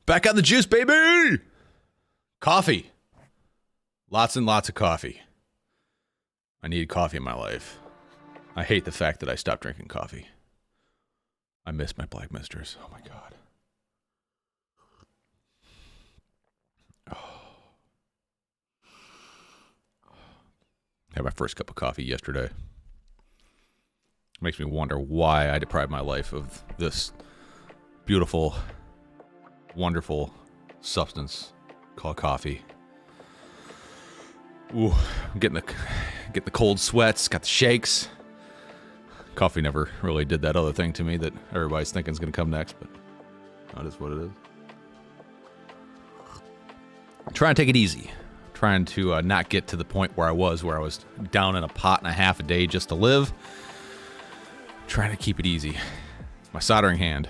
Back on the juice, baby! Coffee. Lots and lots of coffee. I need coffee in my life. I hate the fact that I stopped drinking coffee. I miss my Black Misters. Oh my god. Had my first cup of coffee yesterday. Makes me wonder why I deprived my life of this beautiful, wonderful substance called coffee. Ooh, I'm getting the cold sweats, got the shakes. Coffee never really did that other thing to me that everybody's thinking is going to come next, but that is what it is. I'm trying to take it easy. Trying to not get to the point where I was down in a pot and a half a day just to live. Trying to keep it easy. My soldering hand.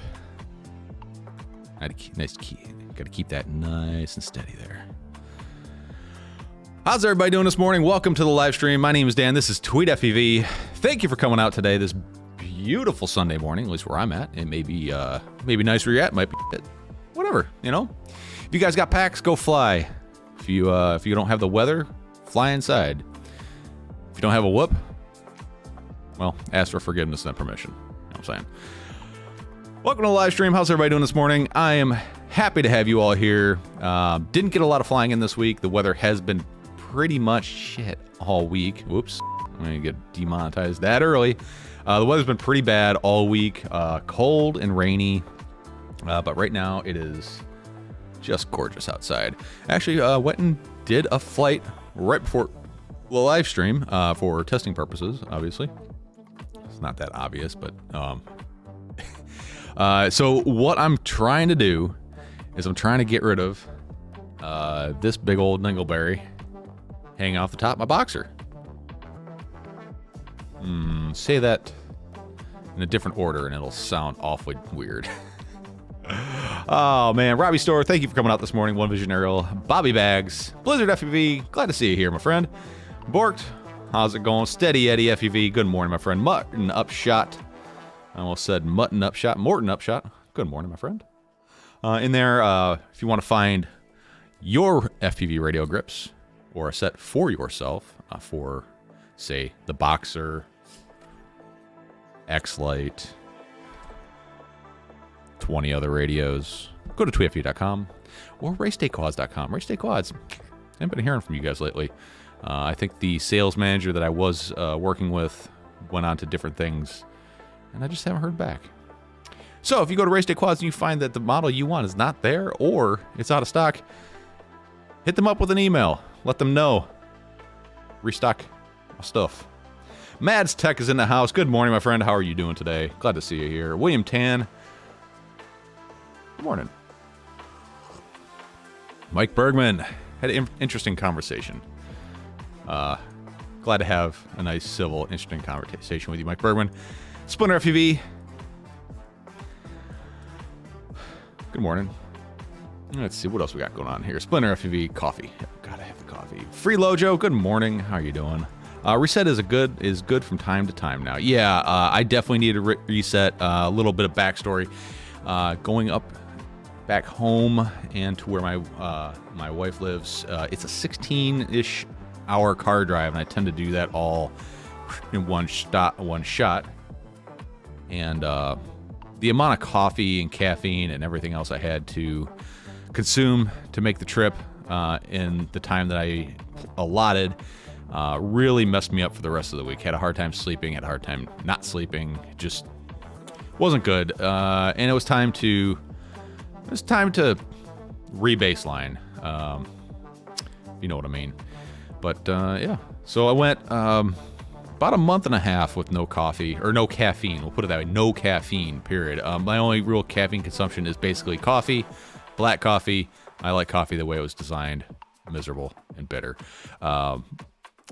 Got to keep that nice and steady there. How's everybody doing this morning? Welcome to the live stream. My name is Dan. This is Tweet FEV. Thank you for coming out today. This beautiful Sunday morning, at least where I'm at. It may be maybe nice where you're at. Might be whatever. You know. If you guys got packs, go fly. If you don't have the weather, fly inside. If you don't have a whoop, well, ask for forgiveness and permission. You know what I'm saying? Welcome to the live stream. How's everybody doing this morning? I am happy to have you all here. Didn't get a lot of flying in this week. The weather has been pretty much shit all week. Whoops. I'm going to get demonetized that early. The weather's been pretty bad all week. Cold and rainy. But right now it is just gorgeous outside. Actually, went and did a flight right before the live stream for testing purposes, obviously. It's not that obvious, but so what I'm trying to do is I'm trying to get rid of this big old dingleberry hanging off the top of my boxer. Say that in a different order and it'll sound awfully weird. Oh man, Robbie Store, thank you for coming out this morning. One Vision Aerial, Bobby Bags, Blizzard FEV, glad to see you here, my friend. Borked, how's it going? Steady Eddie FEV, good morning, my friend. Mutton Upshot, I almost said Mutton Upshot, Morton Upshot, good morning, my friend. In there, if you want to find your FPV radio grips or a set for yourself for, say, the Boxer, X-Lite, 20 other radios, go to tweetfv.com or racedayquads.com. Race Day Quads. I haven't been hearing from you guys lately. I think the sales manager that I was working with went on to different things, and I just haven't heard back. So if you go to Race Day Quads and you find that the model you want is not there or it's out of stock, hit them up with an email. Let them know. Restock stuff. Mads Tech is in the house. Good morning, my friend. How are you doing today? Glad to see you here. William Tan. Good morning. Mike Bergman. Had an interesting conversation. Glad to have a nice, civil, interesting conversation with you, Mike Bergman. Splinter FUV. Good morning. Let's see what else we got going on here. Splinter FUV, coffee. Gotta have the coffee. Free Lojo. Good morning. How are you doing? Reset is good from time to time now. Yeah, I definitely need to reset. A little bit of backstory. Going up back home and to where my wife lives, it's a 16-ish hour car drive, and I tend to do that all in one shot. And the amount of coffee and caffeine and everything else I had to consume to make the trip in the time that I allotted really messed me up for the rest of the week. Had a hard time sleeping, had a hard time not sleeping. Just wasn't good. And it was time to re-baseline, if you know what I mean. But yeah, so I went about a month and a half with no coffee, or no caffeine. We'll put it that way, no caffeine, period. My only real caffeine consumption is basically coffee, black coffee. I like coffee the way it was designed, miserable and bitter. And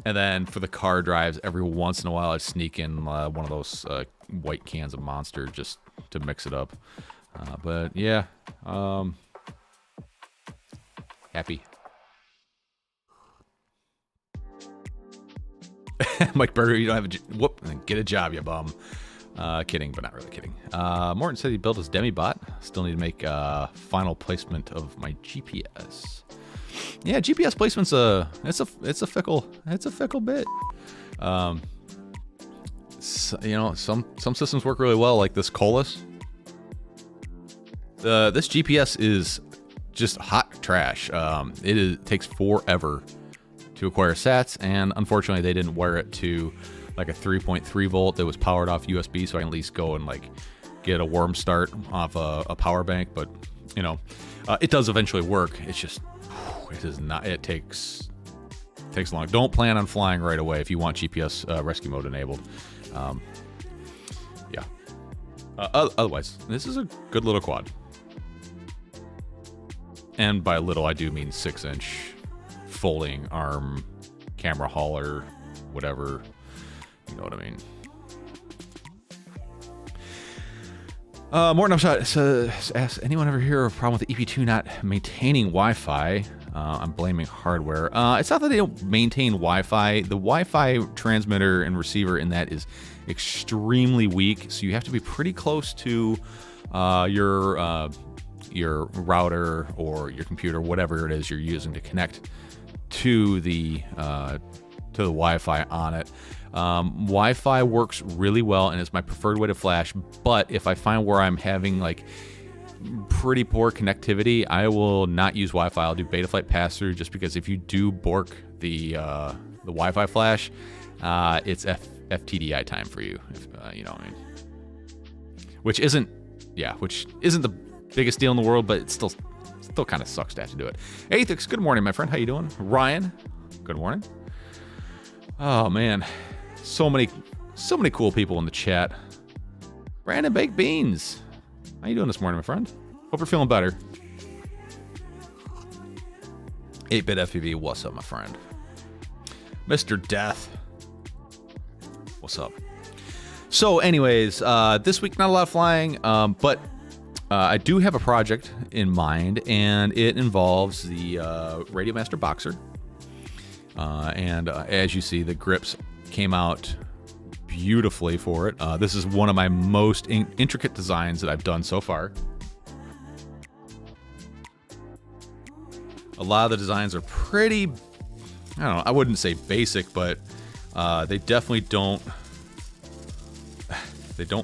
then for the car drives, every once in a while I'd sneak in one of those white cans of Monster just to mix it up. But yeah, happy. Mike Berger, you don't have get a job, you bum. Kidding, but not really kidding. Morton said he built his demi-bot. Still need to make final placement of my GPS. Yeah, GPS placement's it's a fickle bit. So, you know, some systems work really well, like this Colas. This GPS is just hot trash. It takes forever to acquire sats, and unfortunately they didn't wire it to like a 3.3 volt that was powered off USB, so I can at least go and like get a warm start off a power bank. But you know, it does eventually work. It's just it is not. It takes long. Don't plan on flying right away if you want GPS rescue mode enabled. Yeah. Otherwise, this is a good little quad. And by little, I do mean 6-inch folding arm camera hauler, whatever. You know what I mean. Morton Upshot asks, anyone ever hear of a problem with the EP2 not maintaining Wi-Fi? I'm blaming hardware. It's not that they don't maintain Wi-Fi. The Wi-Fi transmitter and receiver in that is extremely weak, so you have to be pretty close to your router or your computer, whatever it is you're using to connect to the Wi-Fi on it. Wi-Fi works really well and it's my preferred way to flash, but if I find where I'm having like pretty poor connectivity, I will not use Wi-Fi. I'll do Betaflight pass-through, just because if you do bork the Wi-Fi flash, it's FTDI time for you, you know what I mean? Which isn't the biggest deal in the world, but it still kind of sucks to have to do it. Aethix, good morning, my friend. How you doing? Ryan, good morning. Oh man, so many cool people in the chat. Brandon Baked Beans, how you doing this morning, my friend? Hope you're feeling better. 8-bit FPV, what's up, my friend? Mr. Death, what's up? So anyways, this week not a lot of flying, but I do have a project in mind, and it involves the Radiomaster Boxer. And as you see, the grips came out beautifully for it. This is one of my most intricate designs that I've done so far. A lot of the designs are pretty, I don't know, I wouldn't say basic, but they definitely don't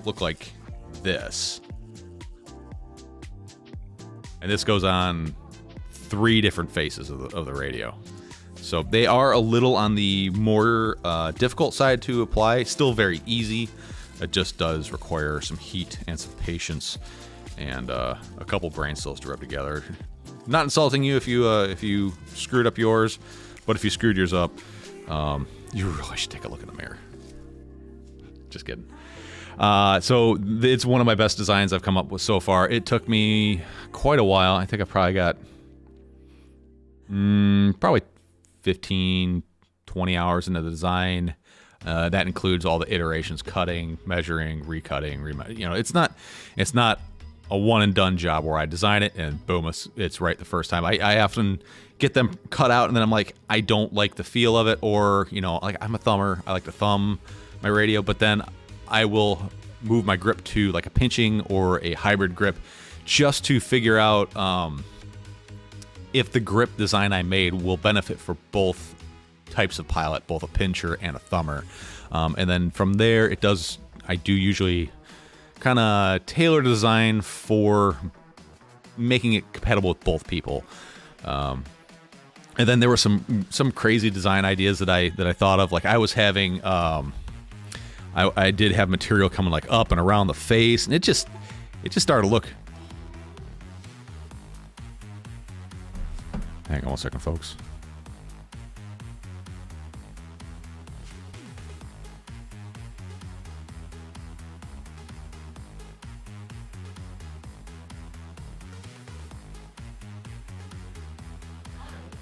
look like this. And this goes on 3 different faces of the radio. So they are a little on the more difficult side to apply. Still very easy. It just does require some heat and some patience and a couple brain cells to rub together. Not insulting you if you screwed up yours, but if you screwed yours up, you really should take a look in the mirror. Just kidding. So it's one of my best designs I've come up with so far. It took me quite a while. I think I probably got probably 15, 20 hours into the design. That includes all the iterations, cutting, measuring, recutting, you know, it's not a one and done job where I design it and boom, it's right the first time. I often get them cut out and then I'm like, I don't like the feel of it, or, you know, like I'm a thumber. I like to thumb my radio, but then I will move my grip to like a pinching or a hybrid grip just to figure out if the grip design I made will benefit for both types of pilot, both a pincher and a thumber. And then from there, I do usually kind of tailor the design for making it compatible with both people. And then there were some crazy design ideas that I thought of. Like I was having, I did have material coming like up and around the face, and it just started to look. Hang on one second, folks.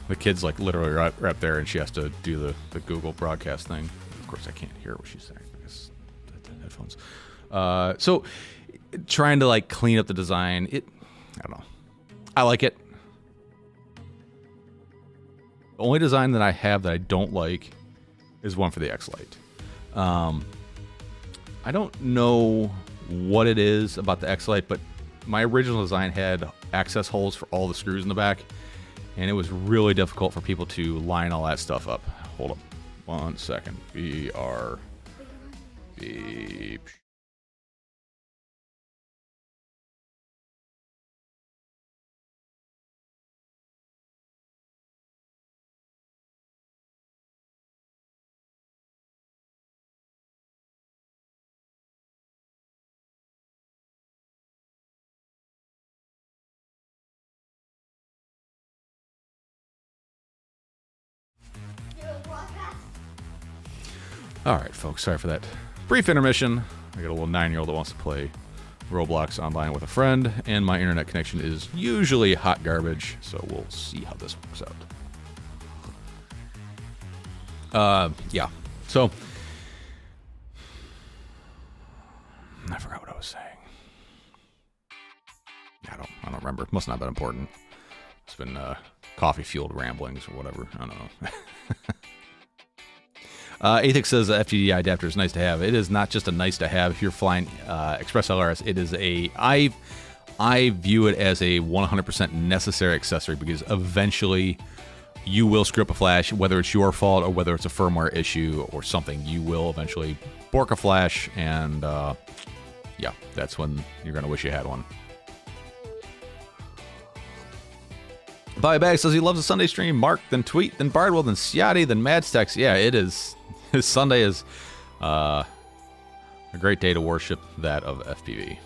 The kid's like literally right up there, and she has to do the Google broadcast thing. Of course, I can't hear what she's saying because the headphones. So trying to like clean up the design, I don't know. I like it. The only design that I have that I don't like is one for the X-Lite. I I don't know what it is about the X-Lite, but my original design had access holes for all the screws in the back, and it was really difficult for people to line all that stuff up. Hold up 1 second. BR. Beep. All right, folks, sorry for that brief intermission. I got a little 9-year-old that wants to play Roblox online with a friend, and my internet connection is usually hot garbage, so we'll see how this works out. Yeah, so I forgot what I was saying. I don't remember. Must not have been important. It's been coffee-fueled ramblings or whatever. I don't know. Athix says the FTDI adapter is nice to have. It is not just a nice to have if you're flying Express LRS. It is I view it as a 100% necessary accessory, because eventually you will screw up a flash, whether it's your fault or whether it's a firmware issue or something. You will eventually bork a flash, and yeah, that's when you're going to wish you had one. Bobby Bag says he loves a Sunday stream. Mark, then Tweet, then Bardwell, then Ciati, then Madstex. Yeah, it is. His Sunday is a great day to worship that of FPV.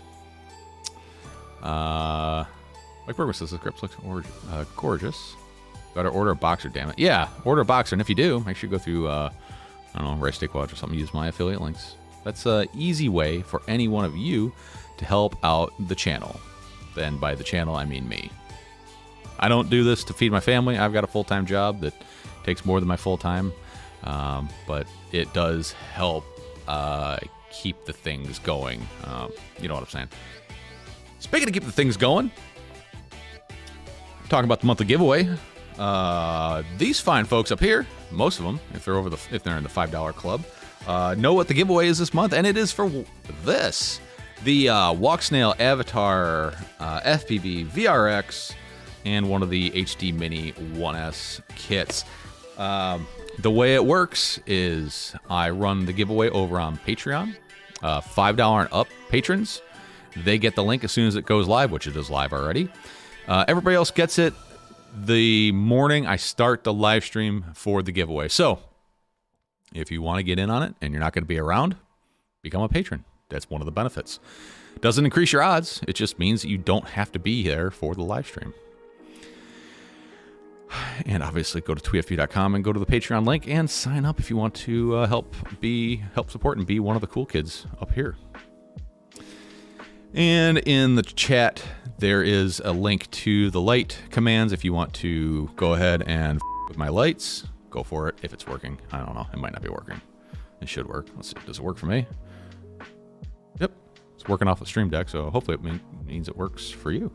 Like Burger says, the grips looks gorgeous. Better order a boxer, damn it. Yeah, order a boxer, and if you do, make sure you go through, I don't know, Rice Steak Watch or something. Use my affiliate links. That's an easy way for any one of you to help out the channel. Then by the channel, I mean me. I don't do this to feed my family. I've got a full-time job that takes more than my full-time, but it does help keep the things going. You know what I'm saying? Speaking of keeping the things going, talking about the monthly giveaway. These fine folks up here, most of them, if they're in the $5 club, know what the giveaway is this month, and it is for this: the Walk Snail Avatar FPV VRX. And one of the HD Mini 1S kits. The way it works is I run the giveaway over on Patreon. $5 and up patrons, they get the link as soon as it goes live, which it is live already. Everybody else gets it the morning I start the live stream for the giveaway. So if you want to get in on it and you're not going to be around, become a patron. That's one of the benefits. Doesn't increase your odds. It just means that you don't have to be there for the live stream. And obviously go to tweetfv.com and go to the Patreon link and sign up if you want to help support and be one of the cool kids up here. And in the chat, there is a link to the light commands. If you want to go ahead and with my lights, go for it. If it's working, I don't know. It might not be working. It should work. Let's see. Does it work for me? Yep. It's working off the Stream Deck, so hopefully it means it works for you.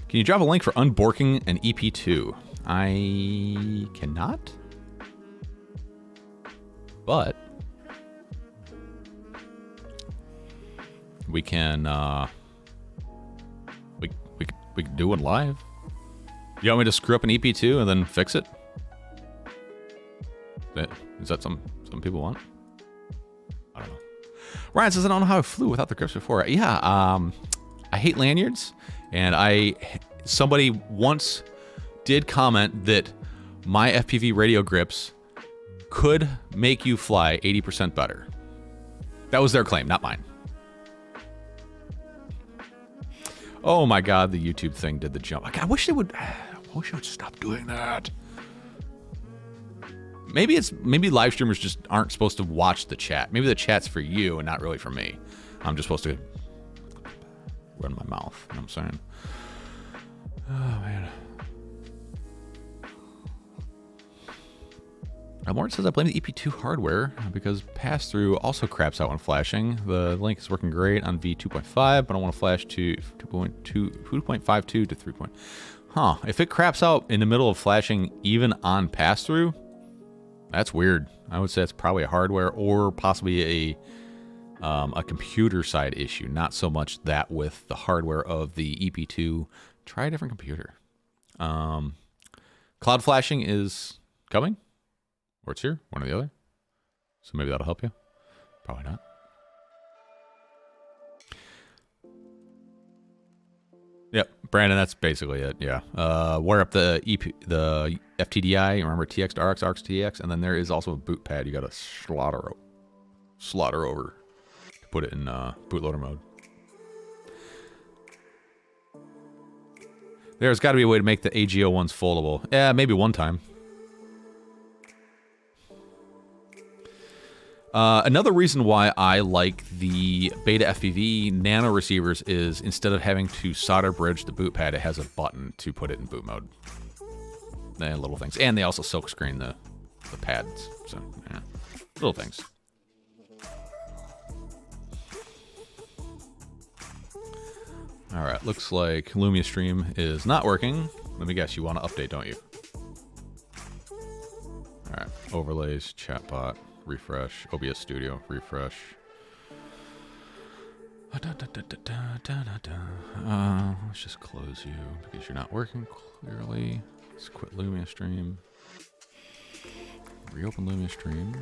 Can you drop a link for unborking an EP2? I cannot. But we can we can do one live. You want me to screw up an EP2 and then fix it? Is that some people want? I don't know. Ryan says, I don't know how I flew without the grips before. Yeah, I hate lanyards. And somebody once did comment that my FPV radio grips could make you fly 80% better. That was their claim, not mine. Oh my God, the YouTube thing did the jump. I wish they would. I wish I would stop doing that. Maybe live streamers just aren't supposed to watch the chat. Maybe the chat's for you and not really for me. I'm just supposed to run my mouth. You know what I'm saying? Oh, man. Morton says, I blame the EP2 hardware because pass-through also craps out when flashing. The link is working great on V2.5, but I want to flash to 2.52 to 3. Huh. If it craps out in the middle of flashing even on pass-through, that's weird. I would say it's probably a hardware or possibly a computer side issue. Not so much that with the hardware of the EP2. Try a different computer. Cloud flashing is coming. Or it's here. One or the other. So maybe that'll help you. Probably not. Yep, Brandon, that's basically it. Yeah, wire up the FTDI. Remember TX to RX, RX to TX, and then there is also a boot pad. You got to slaughter over to put it in bootloader mode. There's got to be a way to make the AGO ones foldable. Yeah, maybe one time. Another reason why I like the Beta FPV nano receivers is instead of having to solder bridge the boot pad, it has a button to put it in boot mode. And little things. And they also silk screen the pads. So, yeah. Little things. Alright, looks like Lumia Stream is not working. Let me guess, you want to update, don't you? Alright, overlays, chatbot. Refresh. OBS Studio. Refresh. Let's just close you because you're not working clearly. Let's quit Lumia Stream. Reopen Lumia Stream.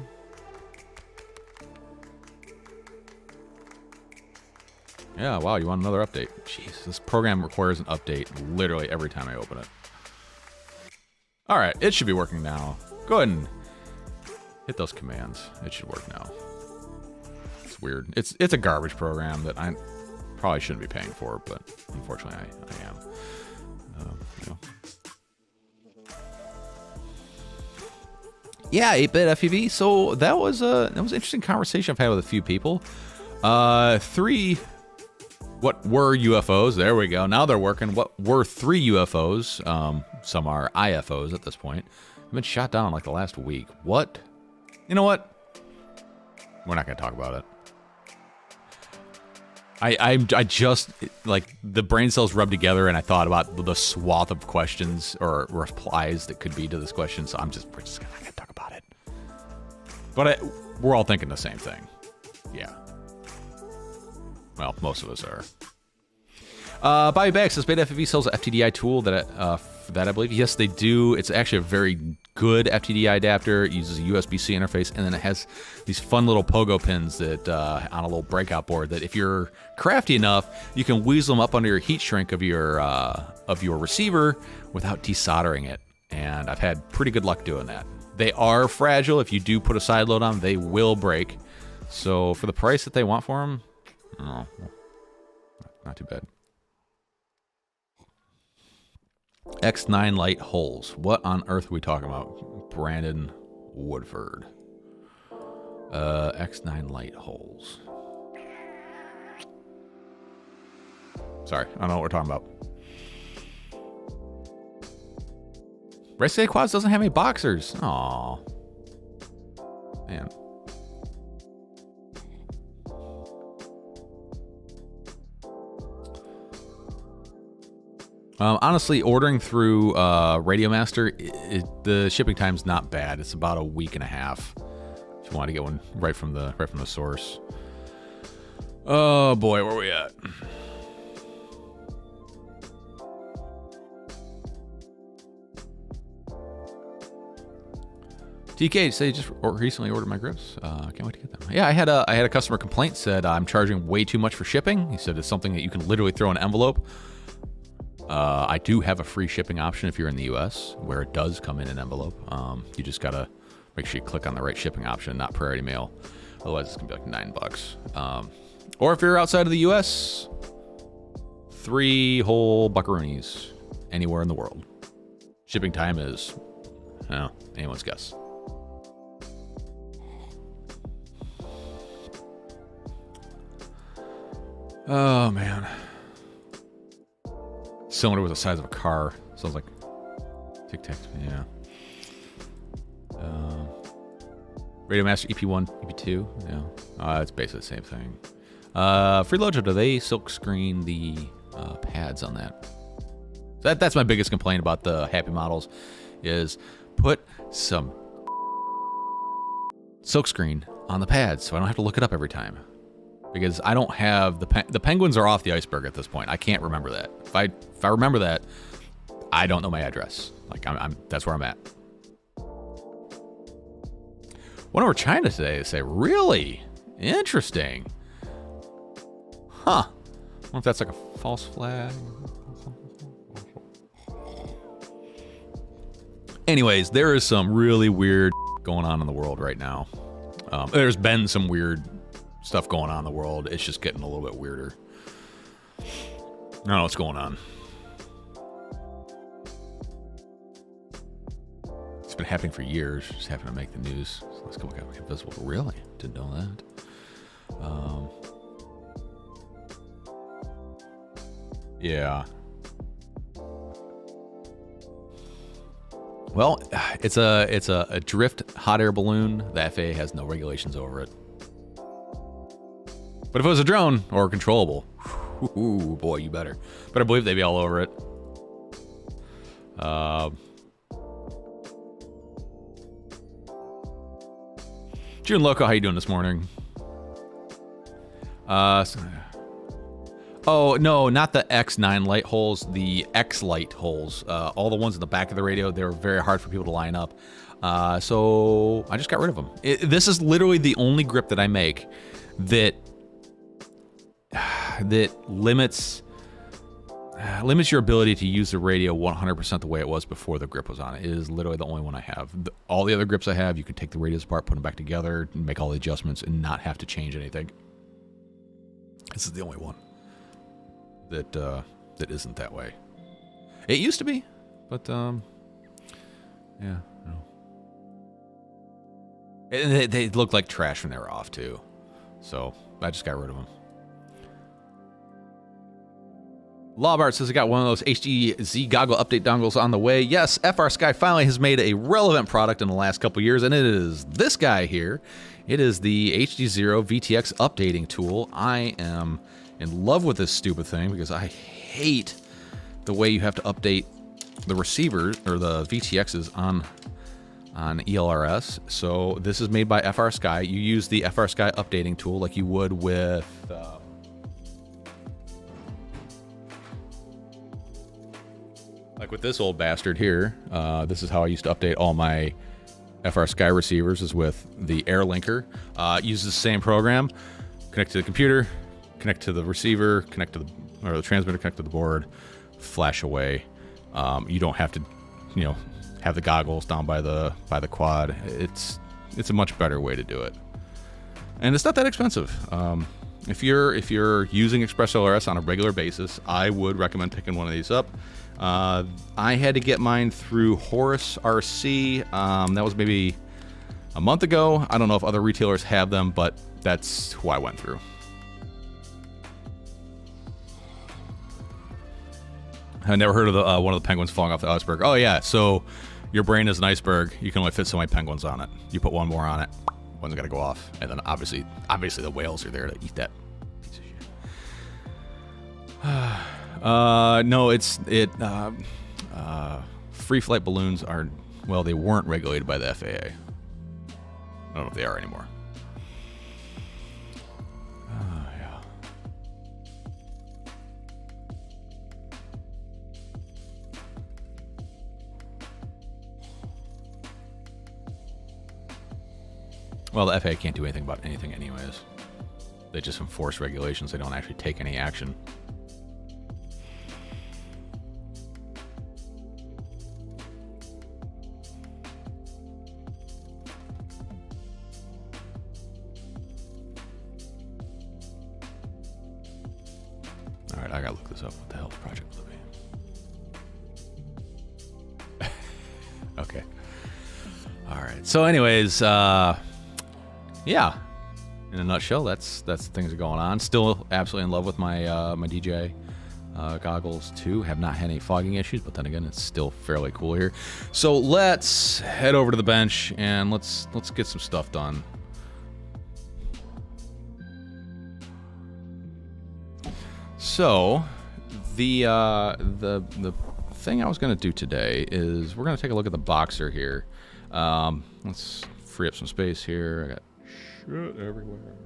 Yeah, wow, you want another update. Jeez, this program requires an update literally every time I open it. Alright, it should be working now. Go ahead and hit those commands. It should work now. It's weird. It's a garbage program that I probably shouldn't be paying for, but unfortunately I am. You know. Yeah, 8-bit FPV. So that was an interesting conversation I've had with a few people. 3 what were UFOs? There we go. Now they're working. What were 3 UFOs? Some are IFOs at this point. Have been shot down in like the last week. What? You know what? We're not going to talk about it. I just, like, the brain cells rubbed together and I thought about the swath of questions or replies that could be to this question, so we're just not going to talk about it. But we're all thinking the same thing. Yeah. Well, most of us are. Bobby Back says Beta FPV sells an FTDI tool that I believe. Yes, they do. It's actually a very good FTDI adapter. It uses a USB-C interface, and then it has these fun little pogo pins that on a little breakout board that if you're crafty enough, you can weasel them up under your heat shrink of your receiver without desoldering it. And I've had pretty good luck doing that. They are fragile. If you do put a side load on them, they will break. So for the price that they want for them, oh, not too bad. X9 light holes. What on earth are we talking about? Brandon Woodford. X9 light holes. Sorry, I don't know what we're talking about. Race Day Quads doesn't have any boxers. Aw. Man. Honestly, ordering through Radiomaster, the shipping time's not bad. It's about a week and a half. If you want to get one right from the source. Oh boy, where are we at? TK say just recently ordered my grips. Can't wait to get them. Yeah, I had a customer complaint, said I'm charging way too much for shipping. He said it's something that you can literally throw in an envelope. I do have a free shipping option if you're in the US, where it does come in an envelope. You just gotta make sure you click on the right shipping option, not priority mail. Otherwise, it's gonna be like $9. Or if you're outside of the US, 3 whole buckaroonies anywhere in the world. Shipping time is, anyone's guess. Oh man. Cylinder was the size of a car. Sounds like Tic Tac. Yeah. Radiomaster EP1, EP2. Yeah. It's basically the same thing. Freeloader, do they silk screen the pads on that? That's my biggest complaint about the Happy models, is put some silkscreen on the pads so I don't have to look it up every time. Because I don't have the penguins are off the iceberg at this point. I can't remember that. If I remember that, I don't know my address. Like that's where I'm at. Went over China today to say, really? Interesting. Huh. I wonder if that's like a false flag. Anyways, there is some really weird going on in the world right now. There's been some weird stuff going on in the world. It's just getting a little bit weirder. I don't know what's going on. It's been happening for years. Just happened to make the news. So let's go look at visible. Really? Didn't know that. Yeah. Well, it's a drift hot air balloon. The FAA has no regulations over it. But if it was a drone or controllable, ooh, boy, you better believe they'd be all over it. June Loco, how you doing this morning? Oh, no, not the X9 light holes, the X light holes. All the ones in the back of the radio, they were very hard for people to line up. So I just got rid of them. This is literally the only grip that I make that limits your ability to use the radio 100% the way it was before the grip was on it. It is literally the only one I have. All the other grips I have, you can take the radios apart, put them back together, and make all the adjustments and not have to change anything. This is the only one that isn't that way. It used to be, but yeah, no. And they looked like trash when they were off too, so I just got rid of them. Lawbart says I got one of those HDZ goggle update dongles on the way. Yes, FR Sky finally has made a relevant product in the last couple years, and it is this guy here. It is the HD0 VTX updating tool. I am in love with this stupid thing because I hate the way you have to update the receivers or the VTXs on ELRS. So this is made by FR Sky. You use the FR Sky updating tool like you would with this old bastard here. This is how I used to update all my FR Sky receivers, is with the Air Linker. Uses the same program. Connect to the computer, connect to the receiver, connect to the transmitter, connect to the board, flash away. You don't have to, have the goggles down by the quad. It's a much better way to do it, and it's not that expensive. If you're using ExpressLRS on a regular basis, I would recommend picking one of these up. I had to get mine through Horus RC. That was maybe a month ago. I don't know if other retailers have them, but that's who I went through. I never heard of one of the penguins falling off the iceberg. Oh yeah, so your brain is an iceberg. You can only fit so many penguins on it. You put one more on it, one's got to go off, and then obviously the whales are there to eat that piece of shit. No, free flight balloons are, well, they weren't regulated by the FAA. I don't know if they are anymore. Yeah. Well, the FAA can't do anything about anything anyways. They just enforce regulations. They don't actually take any action. All right, I gotta look this up. What the hell is Project Libby? Okay. All right. So, anyways, yeah. In a nutshell, that's the things that are going on. Still absolutely in love with my my DJI goggles too. Have not had any fogging issues, but then again, it's still fairly cool here. So let's head over to the bench and let's get some stuff done. So the thing I was going to do today is we're going to take a look at the Boxer here. Let's free up some space here. I got shit everywhere.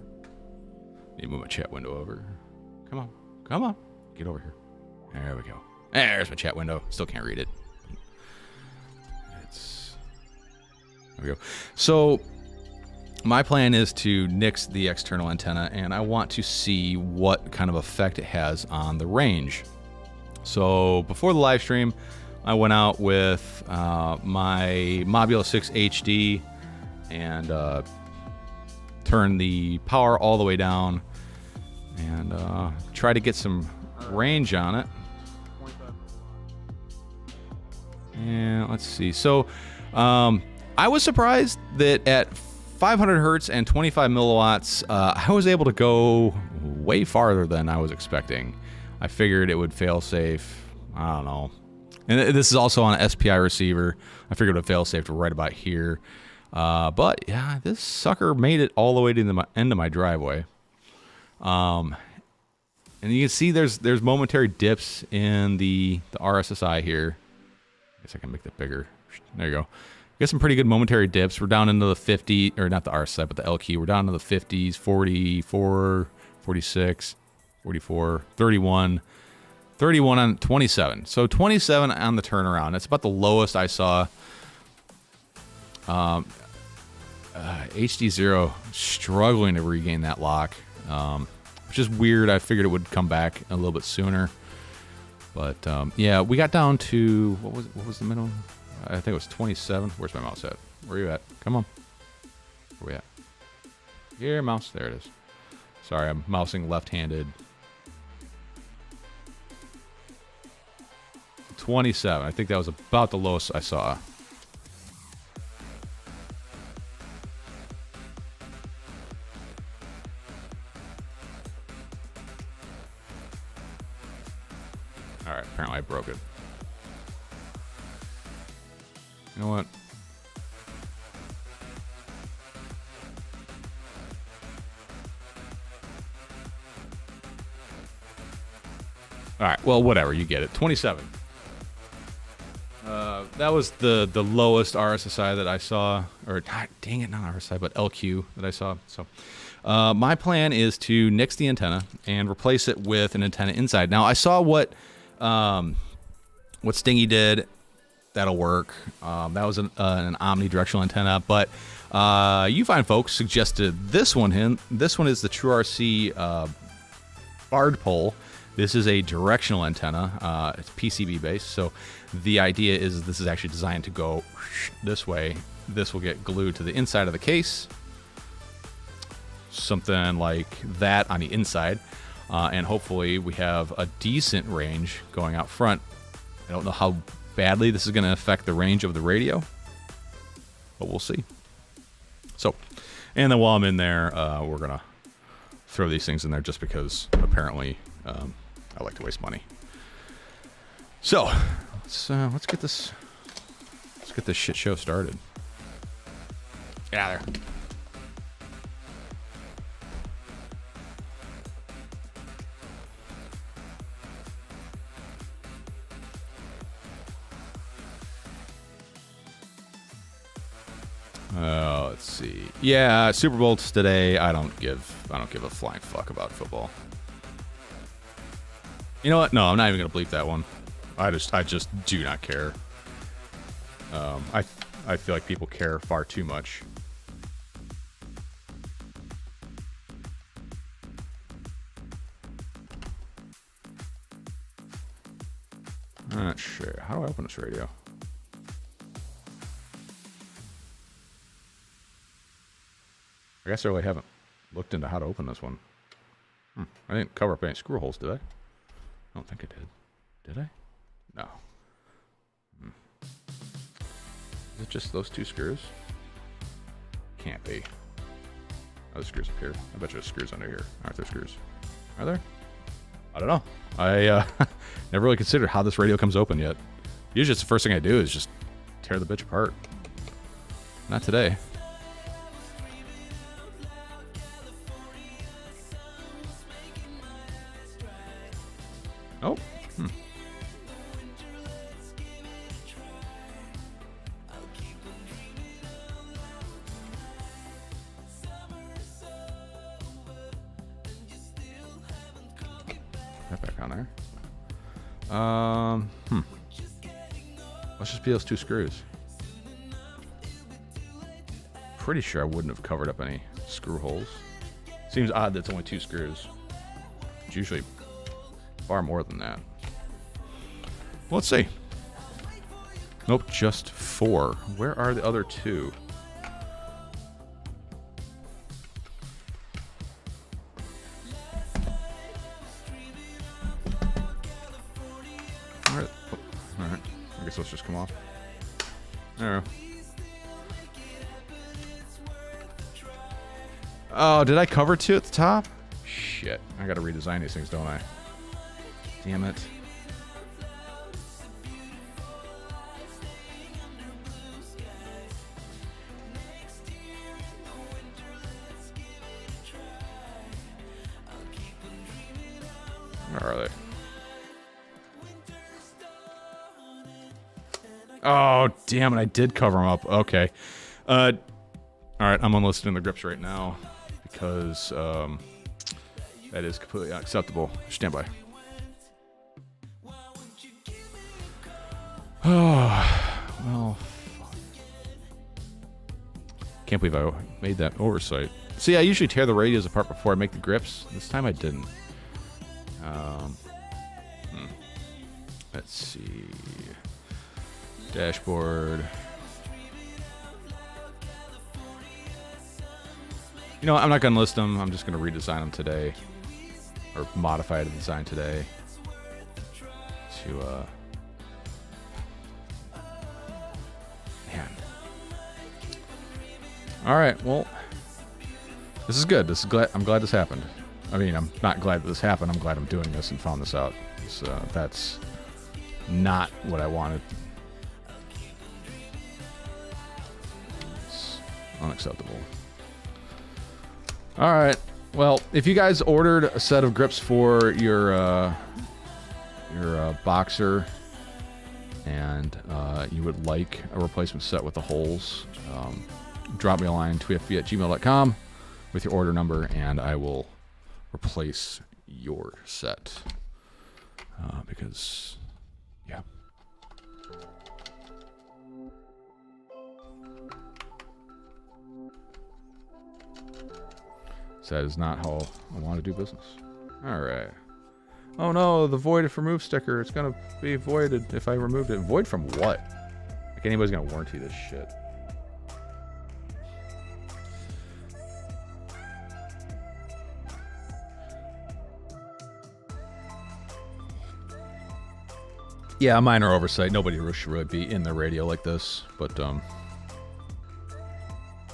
Need to move my chat window over. Come on. Come on. Get over here. There we go. There's my chat window. Still can't read it. There we go. So my plan is to nix the external antenna, and I want to see what kind of effect it has on the range. So before the live stream, I went out with my Mobula 6 HD and turned the power all the way down and try to get some range on it. And let's see. So I was surprised that at 500 hertz and 25 milliwatts, I was able to go way farther than I was expecting. I figured it would fail safe. I don't know. And this is also on an SPI receiver. I figured it would fail safe to right about here. But yeah, this sucker made it all the way to the end of my driveway. And you can see there's momentary dips in the RSSI here. I guess I can make that bigger. There you go. Got some pretty good momentary dips. We're down into the 50, or not the RSI, but the LQ. We're down into the 50s, 44, 46, 44, 31, 31 on 27. So 27 on the turnaround. That's about the lowest I saw. HD0 struggling to regain that lock, which is weird. I figured it would come back a little bit sooner. But yeah, we got down to, what was the minimum? I think it was 27. Where's my mouse at? Where are you at? Come on. Where we at? Here, mouse. There it is. Sorry, I'm mousing left-handed. 27. I think that was about the lowest I saw. All right, apparently I broke it. You know what? All right, well, whatever, you get it. 27. That was the lowest RSSI that I saw, or dang it, not RSSI, but LQ that I saw. So my plan is to nix the antenna and replace it with an antenna inside. Now, I saw what Stingy did. That'll work. That was an omnidirectional antenna, but you fine folks suggested this one. This one is the TrueRC barred pole. This is a directional antenna. It's PCB based, so the idea is this is actually designed to go this way. This will get glued to the inside of the case, something like that on the inside, and hopefully we have a decent range going out front. I don't know how badly this is going to affect the range of the radio, but we'll see. So, and then while I'm in there, we're going to throw these things in there just because apparently I like to waste money. So let's get this shit show started. Get out of there. Let's see. Yeah, Super Bowl's today. I don't give a flying fuck about football. You know what? No, I'm not even gonna bleep that one. I just do not care. I feel like people care far too much. Sure. How do I open this radio? I guess I really haven't looked into how to open this one. I didn't cover up any screw holes, did I? I don't think I did. Did I? No. Is it just those two screws? Can't be. Oh, there's screws up here. I bet you there's screws under here. Aren't there screws? Are there? I don't know. I never really considered how this radio comes open yet. Usually it's the first thing I do is just tear the bitch apart. Not today. Oh. on there. Let's just be those 2 screws. Pretty sure I wouldn't have covered up any screw holes. Seems odd that it's only 2 screws. It's usually far more than that. Let's see. Nope, just 4. Where are the other 2? Alright. I guess let's just come off. There we go. Oh, did I cover 2 at the top? Shit. I gotta redesign these things, don't I? Damn it. Where are they? Oh, damn it. I did cover them up. Okay. Alright, I'm unlisting the grips right now because that is completely unacceptable. Stand by. Oh, well, fuck. Can't believe I made that oversight. See, I usually tear the radios apart before I make the grips. This time I didn't. Let's see. Dashboard. You know what? I'm not going to list them. I'm just going to redesign them today. Or modify the design today. To, man. Alright, well. This is good. I'm glad this happened. I mean, I'm not glad that this happened. I'm glad I'm doing this and found this out. So that's not what I wanted. It's unacceptable. All right. Well, if you guys ordered a set of grips for your boxer and you would like a replacement set with the holes, drop me a line, tweetfv@gmail.com with your order number, and I will replace your set. Because, yeah. So that is not how I want to do business. Alright. Oh no, the void if remove sticker. It's going to be voided if I removed it. Void from what? Like anybody's going to warranty this shit. Yeah, a minor oversight. Nobody should really be in the radio like this, but you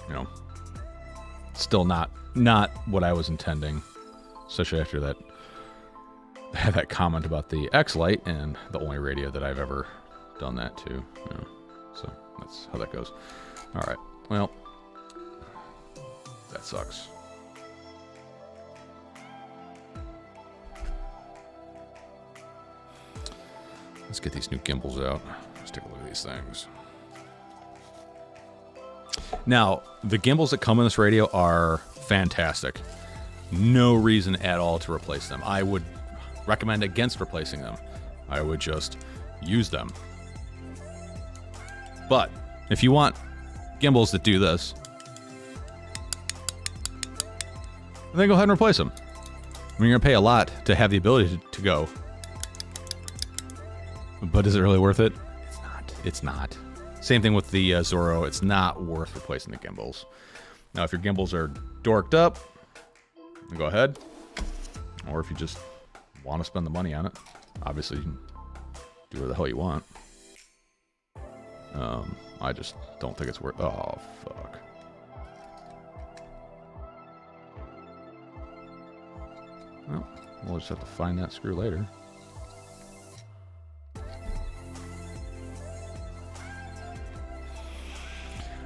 know, still not what I was intending, especially after that comment about the X-Lite and the only radio that I've ever done that to. You know, so that's how that goes. All right, well, that sucks. Let's get these new gimbals out. Let's take a look at these things. Now, the gimbals that come in this radio are fantastic. No reason at all to replace them. I would recommend against replacing them. I would just use them. But if you want gimbals that do this, then go ahead and replace them. I mean, you're going to pay a lot to have the ability to go. But is it really worth it? It's not. It's not. Same thing with the Zorro. It's not worth replacing the gimbals. Now, if your gimbals are dorked up, go ahead. Or if you just want to spend the money on it, obviously you can do whatever the hell you want. I just don't think it's worth... Oh, fuck. Well, we'll just have to find that screw later.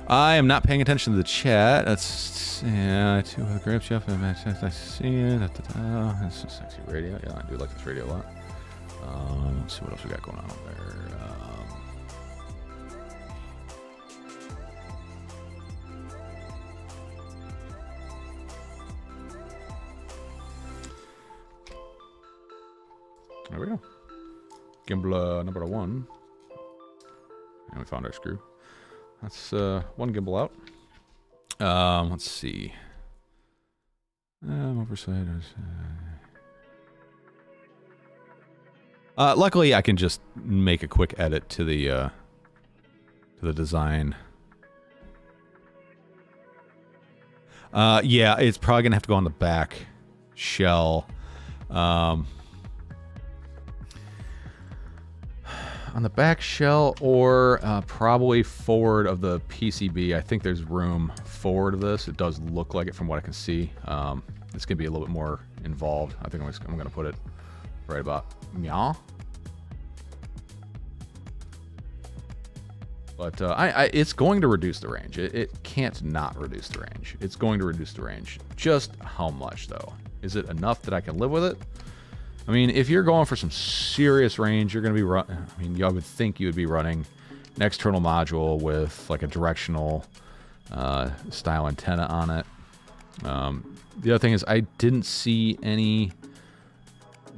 I am not paying attention to the chat. That's, yeah, 2 other grips, Jeff. I see it. It's a sexy radio. Yeah, I do like this radio a lot. Let's see what else we got going on over there. There we go. Gimbal number 1. And we found our screw. That's one gimbal out. Let's see. Oversight. Luckily, I can just make a quick edit to the design. Yeah, it's probably gonna have to go on the back shell. On the back shell, or probably forward of the PCB. I think there's room forward of this. It does look like it from what I can see. It's gonna be a little bit more involved. I think I'm gonna put it right about meow. But it's going to reduce the range. It can't not reduce the range. It's going to reduce the range. Just how much, though? Is it enough that I can live with it? I mean, if you're going for some serious range, you're going to be running... I mean, I would think you would be running an external module with, like, a directional style antenna on it. The other thing is I didn't see any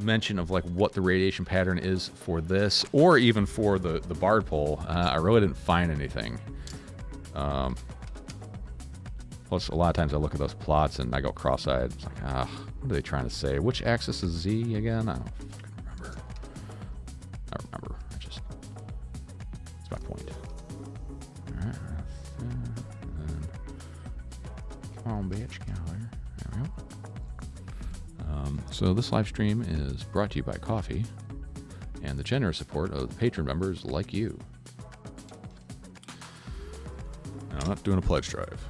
mention of like what the radiation pattern is for this, or even for the barred pole. I really didn't find anything. Plus, a lot of times I look at those plots and I go cross-eyed. It's like, what are they trying to say? Which axis is Z again? I don't remember. It's my point. All right. Come on, bitch. Get out of here. There we go. So this live stream is brought to you by coffee and the generous support of the patron members like you. And I'm not doing a pledge drive.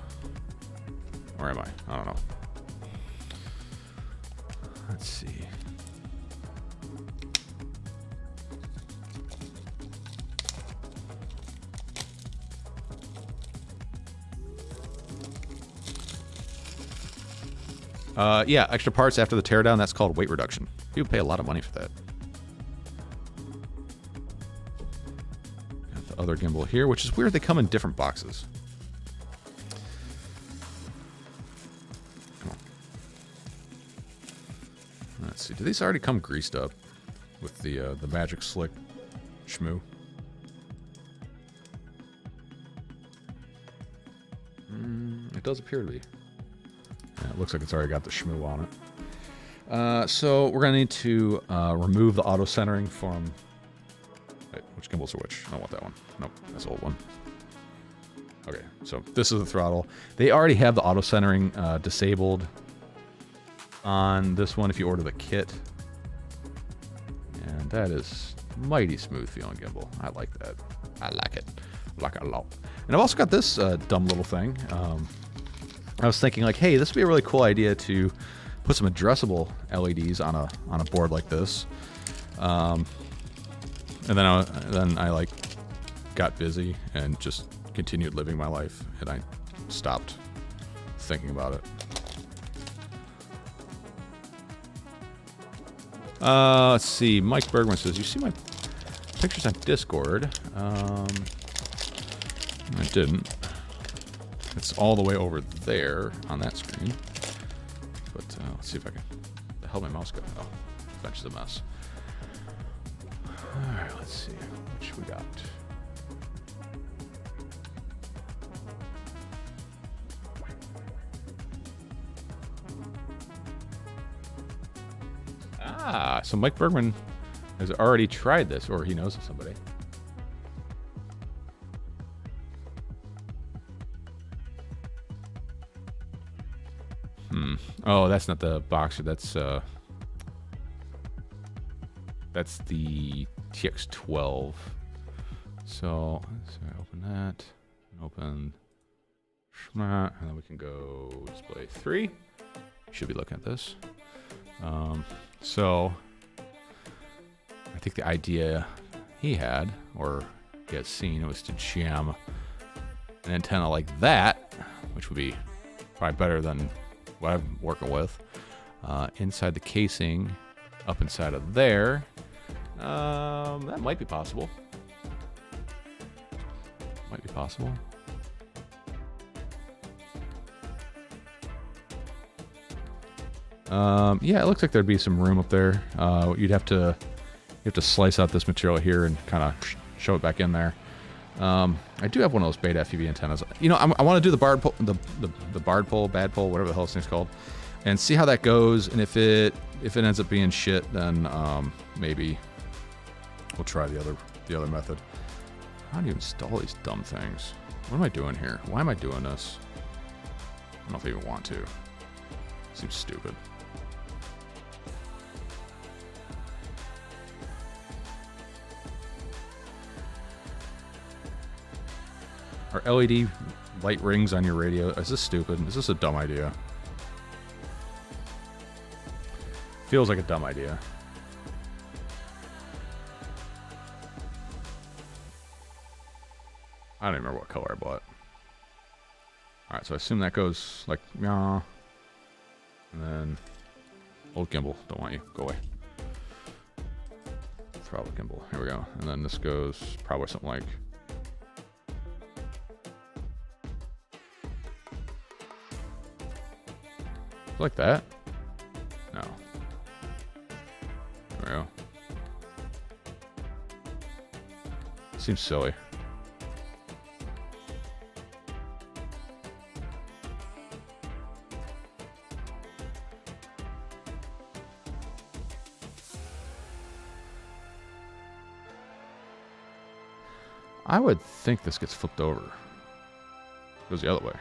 Or am I? I don't know. Let's see. Yeah, extra parts after the teardown, that's called weight reduction. People pay a lot of money for that. Got the other gimbal here, which is weird. They come in different boxes. Come on. Let's see. Do these already come greased up with the Magic Slick shmoo? It does appear to be. Yeah, it looks like it's already got the shmoo on it. So we're going to need to remove the auto centering from... Wait, which gimbals are which? I don't want that one. Nope, that's the old one. Okay, so this is the throttle. They already have the auto centering disabled on this one if you order the kit. And that is mighty smooth feeling gimbal. I like that. I like it. I like it a lot. And I've also got this dumb little thing. I was thinking like, hey, this would be a really cool idea to put some addressable LEDs on a board like this. And then I like got busy and just continued living my life, and I stopped thinking about it. Let's see. Mike Bergman says, "You see my pictures on Discord?" I didn't. It's all the way over there on that screen. But let's see if I can... The hell my mouse go? Oh, bench is a mess. Alright, let's see. Which we got? So Mike Bergman has already tried this, or he knows of somebody. Oh, that's not the Boxer. That's the TX12. So open that, and open Schmat, and then we can go display 3. Should be looking at this. So I think the idea he had, or he had seen, was to jam an antenna like that, which would be probably better than what I'm working with, inside the casing, up inside of there. That might be possible. Might be possible. Yeah, it looks like there'd be some room up there. You'd have to have to slice out this material here and kind of show it back in there. I do have one of those beta FPV antennas. You know, I want to do the bad pole, whatever the hell this thing's called, and see how that goes. And if it ends up being shit, then maybe we'll try the other method. How do you install these dumb things? What am I doing here? Why am I doing this? I don't know if I even want to. Seems stupid. Are LED light rings on your radio? Is this stupid? Is this a dumb idea? Feels like a dumb idea. I don't even remember what color I bought. Alright, so I assume that goes like, yeah. And then, old gimbal, don't want you, go away. Throttle gimbal, here we go. And then this goes probably something like that? No. There we go. Seems silly. I would think this gets flipped over. Goes the other way.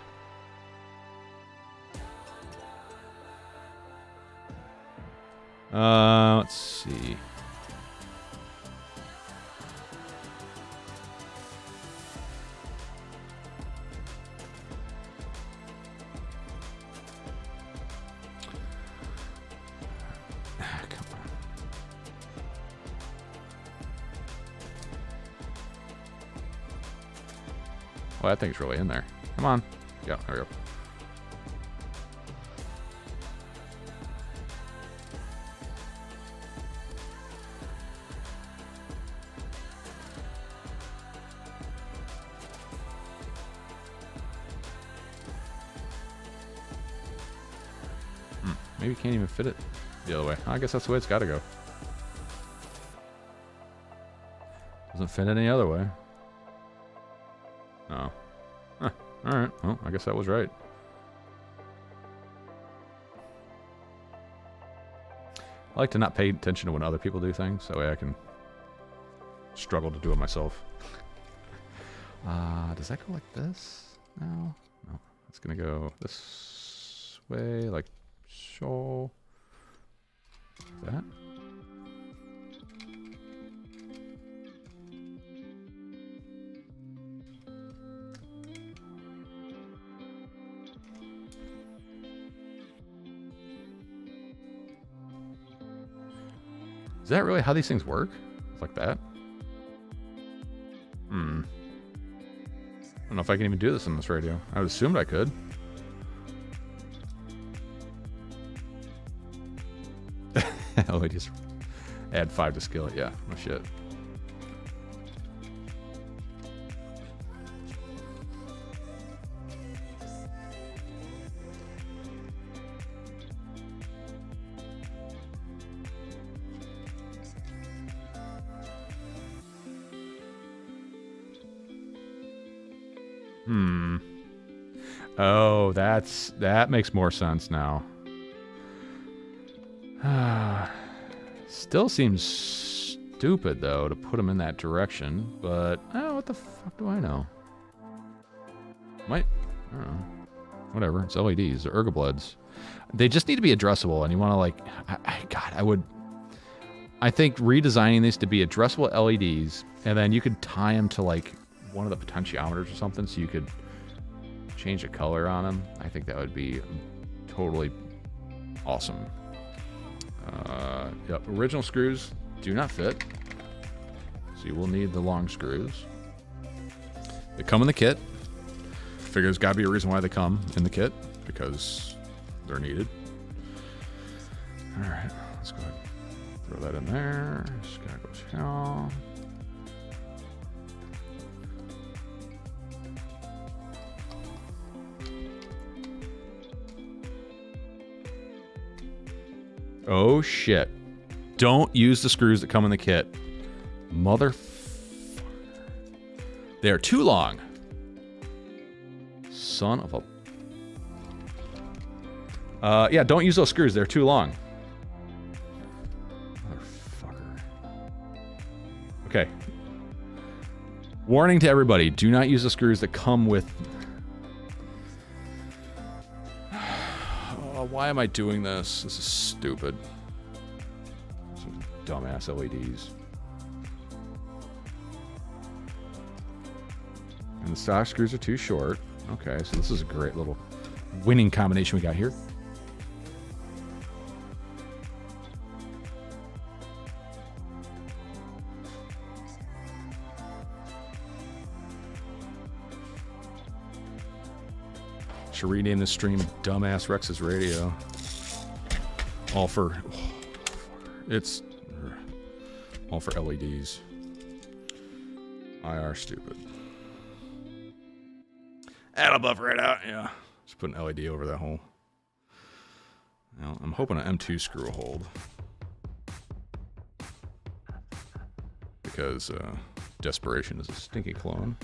Let's see. Come on. Oh, that thing's really in there. Come on. Yeah, there we go. Maybe can't even fit it the other way. I guess that's the way it's got to go. Doesn't fit any other way. No. Huh. All right. Well, I guess that was right. I like to not pay attention to when other people do things. That way I can struggle to do it myself. Does that go like this? No. No. It's going to go this way, like so. That. Is that really how these things work? It's like that? I don't know if I can even do this on this radio. I would assume I could. Oh, I just add 5 to skill it. Yeah, no shit. Oh, that makes more sense now. Still seems stupid though to put them in that direction, but oh, what the fuck do I know? I don't know. Whatever. It's LEDs. They're ergobleds. They just need to be addressable, and you want to like, I think redesigning these to be addressable LEDs, and then you could tie them to like one of the potentiometers or something, so you could change the color on them. I think that would be totally awesome. Yep, original screws do not fit, so you will need the long screws. They come in the kit. Figure there's got to be a reason why they come in the kit, because they're needed. All right, let's go ahead and throw that in there. Just gotta go here. Oh shit. Don't use the screws that come in the kit. They are too long. Son of a... yeah, don't use those screws. They're too long. Motherfucker. Okay. Warning to everybody. Do not use the screws that come with... Oh, why am I doing this? This is stupid. Some dumbass LEDs. And the stock screws are too short. Okay, so this is a great little winning combination we got here. Should rename this stream Dumbass Rex's Radio. All for LEDs. IR stupid. That'll buff right out, yeah. Just put an LED over that hole. Now, I'm hoping an M2 screw will hold. Because desperation is a stinky clone.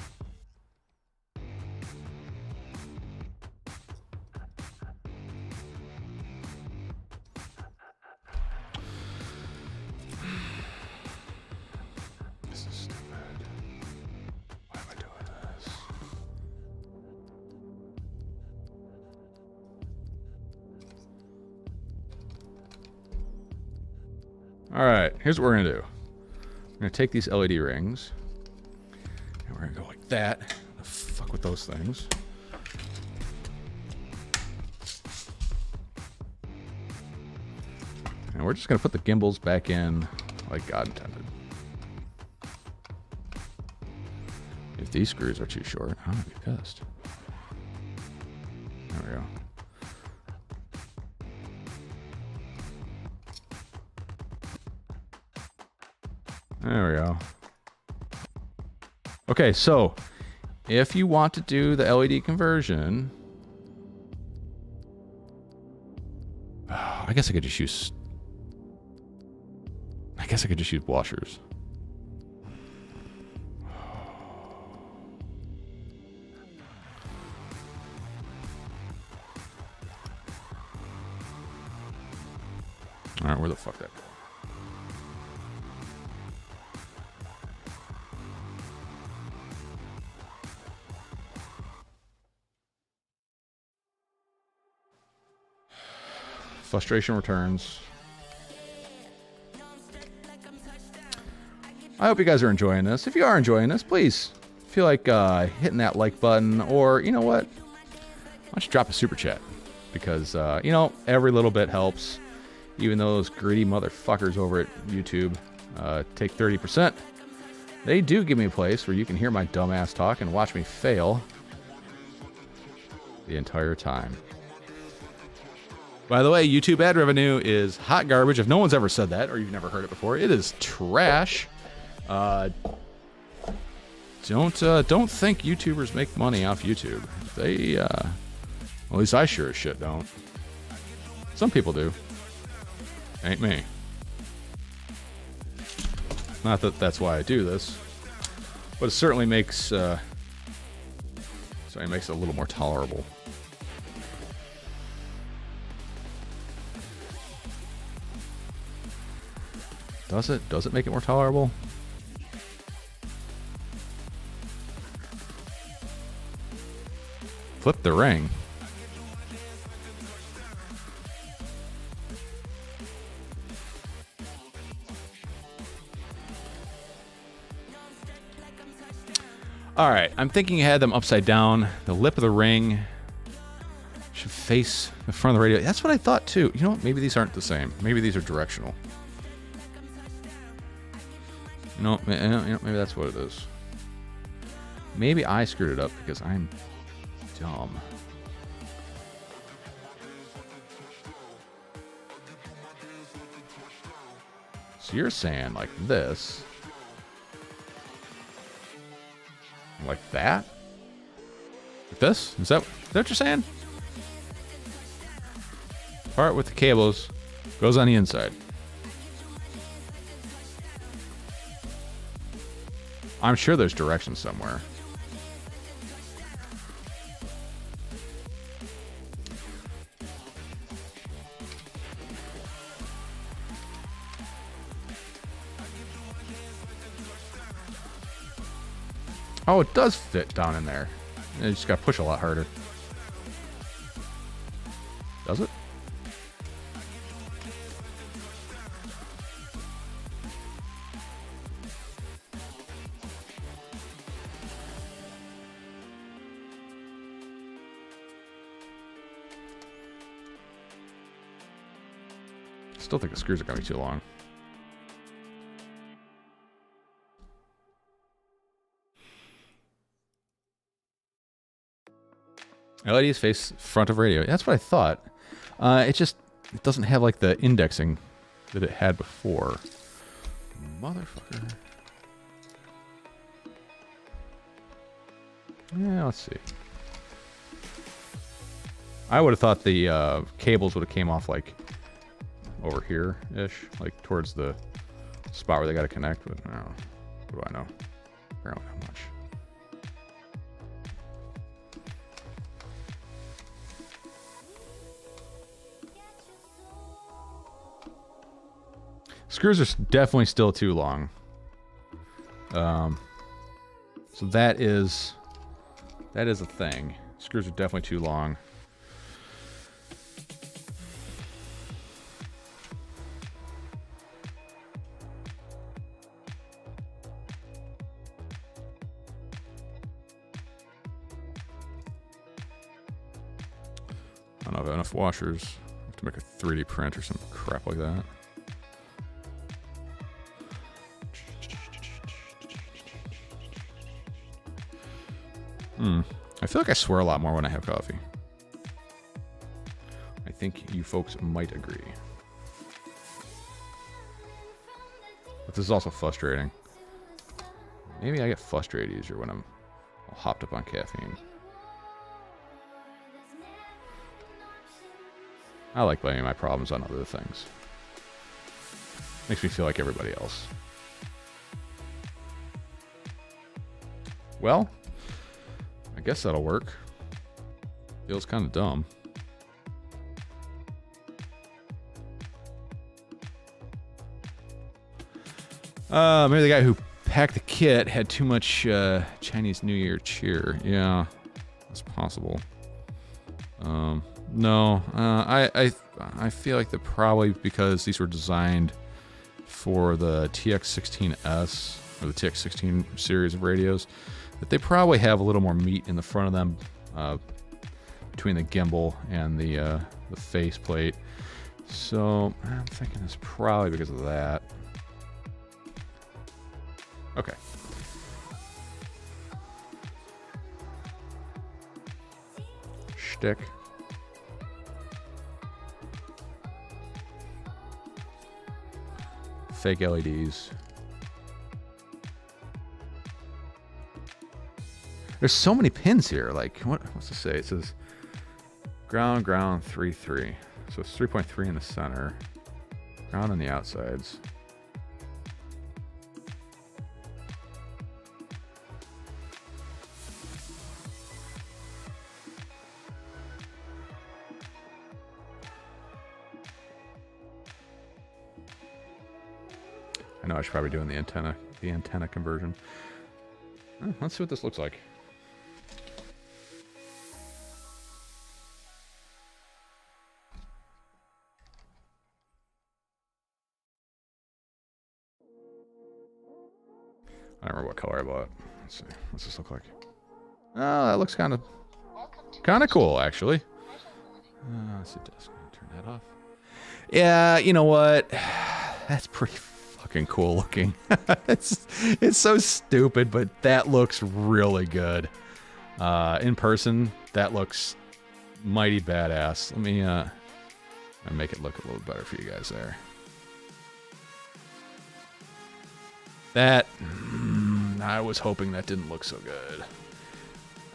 Alright, here's what we're going to do. We're going to take these LED rings, and we're going to go like that. Fuck with those things. And we're just going to put the gimbals back in like God intended. If these screws are too short, I'm going to be pissed. There we go. There we go. Okay, so if you want to do the LED conversion, I guess I could just use washers. All right, where the fuck that go? Frustration returns. I hope you guys are enjoying this. If you are enjoying this, please feel like hitting that like button, or you know what? Why don't you drop a super chat? Because you know, every little bit helps. Even those greedy motherfuckers over at YouTube take 30%. They do give me a place where you can hear my dumbass talk and watch me fail the entire time. By the way, YouTube ad revenue is hot garbage. If no one's ever said that, or you've never heard it before, it is trash. Don't think YouTubers make money off YouTube. They, at least I sure as shit don't. Some people do. Ain't me. Not that that's why I do this, but it certainly makes it a little more tolerable. Does it? Does it make it more tolerable? Flip the ring. All right, I'm thinking I had them upside down. The lip of the ring should face the front of the radio. That's what I thought too. You know what? Maybe these aren't the same. Maybe these are directional. No, maybe that's what it is. Maybe I screwed it up because I'm dumb. So you're saying like this. Like that? Like this? Is that what you're saying? Part with the cables goes on the inside. I'm sure there's directions somewhere. Oh, it does fit down in there. You just gotta push a lot harder. Does it? Still think the screws are gonna be too long. LEDs face front of radio. That's what I thought. It doesn't have like the indexing that it had before. Motherfucker. Yeah, let's see. I would have thought the cables would have came off like over here-ish, like towards the spot where they got to connect, but I don't know. What do I know? Apparently not much. Screws are definitely still too long. So that is a thing. Screws are definitely too long. I don't know if I have enough washers. I have to make a 3D print or some crap like that. I feel like I swear a lot more when I have coffee. I think you folks might agree. But this is also frustrating. Maybe I get frustrated easier when I'm all hopped up on caffeine. I like blaming my problems on other things. Makes me feel like everybody else. Well, I guess that'll work. Feels kind of dumb. Maybe the guy who packed the kit had too much Chinese New Year cheer. Yeah, that's possible. No, I feel like they're probably because these were designed for the TX16S or the TX16 series of radios, that they probably have a little more meat in the front of them between the gimbal and the face plate. So I'm thinking it's probably because of that. Okay. Shtick. Fake LEDs. There's so many pins here. Like, what's it say? It says ground, 3.3. So it's 3.3 in the center. Ground on the outsides. I know I should probably do the antenna conversion. Let's see what this looks like. I don't remember what color I bought. Let's see. What's this look like? Oh, that looks kind of cool, actually. Let's see. Turn that off. Yeah, you know what? That's pretty fucking cool looking. It's so stupid, but that looks really good. In person, that looks mighty badass. Let me make it look a little better for you guys there. That, I was hoping that didn't look so good.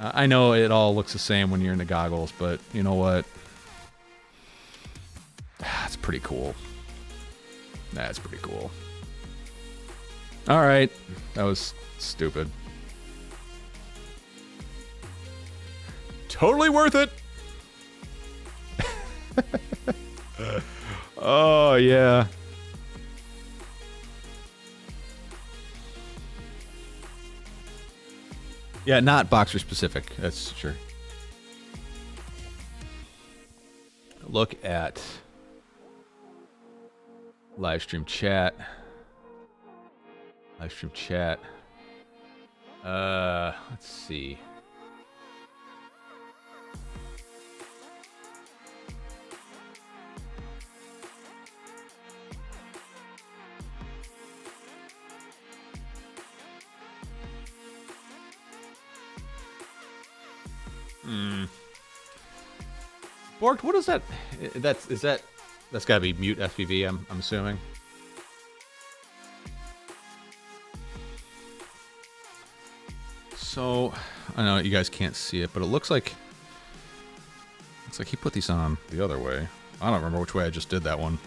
I know it all looks the same when you're in the goggles, but you know what? That's pretty cool. That's pretty cool. All right. That was stupid. Totally worth it. Oh, yeah. Yeah, not boxer specific. That's sure. Look at live stream chat. Live stream chat. Let's see. Borked, what is that? That's gotta be mute FPV, I'm assuming. So, I know you guys can't see it, but it looks like he put these on the other way. I don't remember which way I just did that one.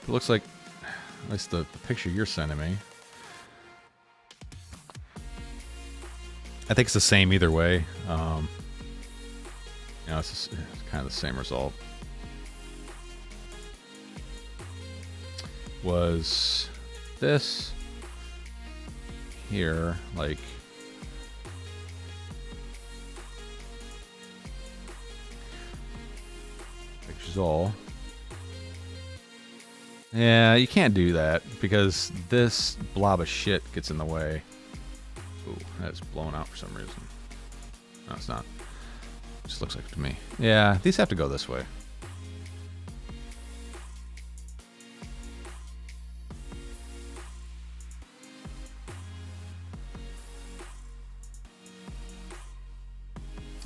It looks like, at least the picture you're sending me. I think it's the same either way. You know, it's kind of the same result. Was this here, like, pictures all. Yeah, you can't do that because this blob of shit gets in the way. Ooh, that's blown out for some reason. No, it's not. It just looks like it to me. Yeah, these have to go this way.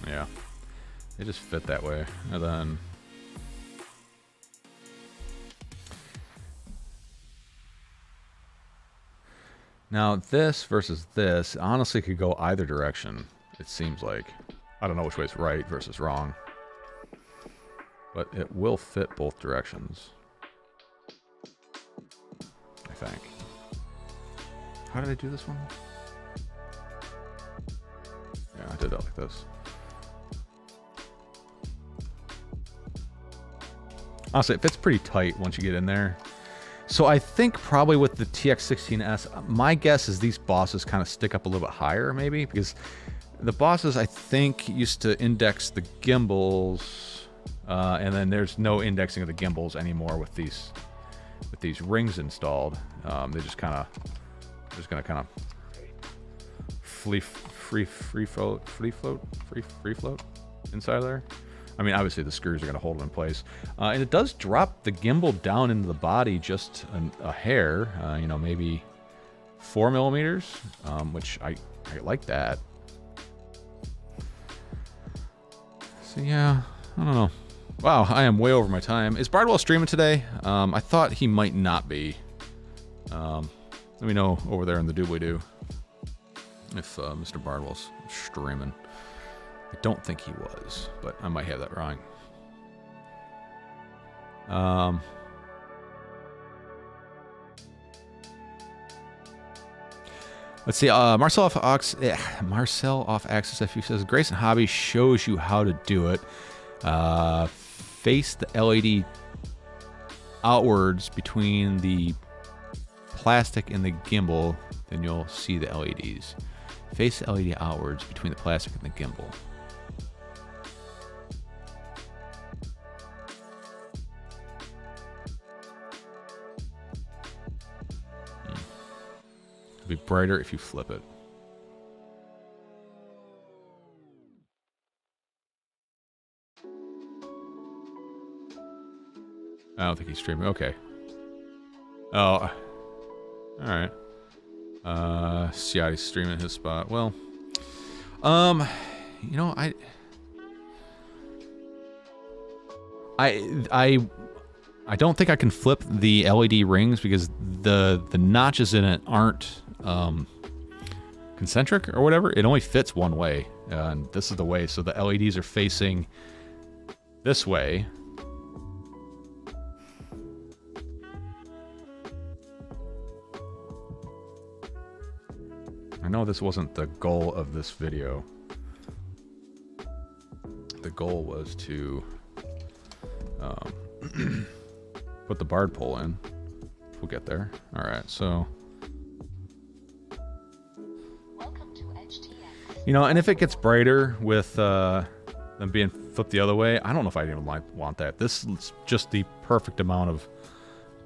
Yeah, they just fit that way. And then now this versus this honestly could go either direction, it seems like. I don't know which way is right versus wrong, but it will fit both directions, I think. How did I do this one? Yeah, I did that like this. Honestly, it fits pretty tight once you get in there. So I think probably with the TX16S, my guess is these bosses kind of stick up a little bit higher, maybe, because the bosses, I think, used to index the gimbals, and then there's no indexing of the gimbals anymore with these rings installed. They just kind of, gonna kind of free float inside of there. I mean, obviously the screws are going to hold them in place. And it does drop the gimbal down into the body just a hair, you know, maybe 4 millimeters, which I like that. So yeah, I don't know. Wow, I am way over my time. Is Bardwell streaming today? I thought he might not be. Let me know over there in the doobly-doo if Mr. Bardwell's streaming. I don't think he was, but I might have that wrong. Let's see. Marcel off Axis FU says Grayson Hobby shows you how to do it. Face the LED outwards between the plastic and the gimbal, then you'll see the LEDs. Face the LED outwards between the plastic and the gimbal. It'll be brighter if you flip it. I don't think he's streaming. Okay. Oh. Alright. Ciati's streaming his spot. Well. You know, I don't think I can flip the LED rings because the notches in it aren't concentric or whatever. It only fits one way, and this is the way. So the LEDs are facing this way. I know this wasn't the goal of this video. The goal was to put the barred pole in. We'll get there. All right, so. You know, and if it gets brighter with them being flipped the other way, I don't know if I even want that. This is just the perfect amount of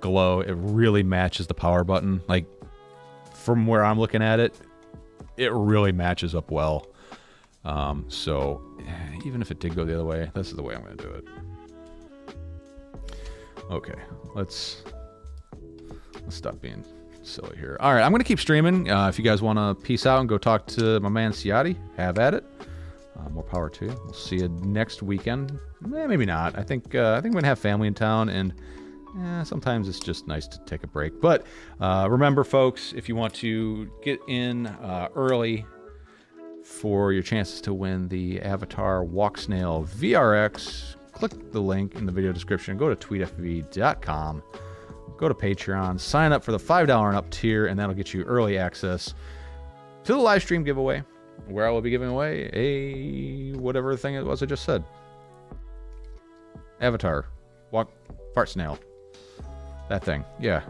glow. It really matches the power button. Like, from where I'm looking at it, it really matches up well. So even if it did go the other way, this is the way I'm going to do it. Okay, let's stop being silly here. All right, I'm going to keep streaming. If you guys want to peace out and go talk to my man Ciati, have at it. More power to you. We'll see you next weekend. Maybe not. I think we're going to have family in town, and sometimes it's just nice to take a break. But remember, folks, if you want to get in early for your chances to win the Avatar Walk Snail VRX, click the link in the video description. Go to tweetfv.com. Go to Patreon. Sign up for the $5 and up tier, and that'll get you early access to the live stream giveaway, where I will be giving away a whatever thing it was I just said. Avatar. Fart snail. That thing. Yeah.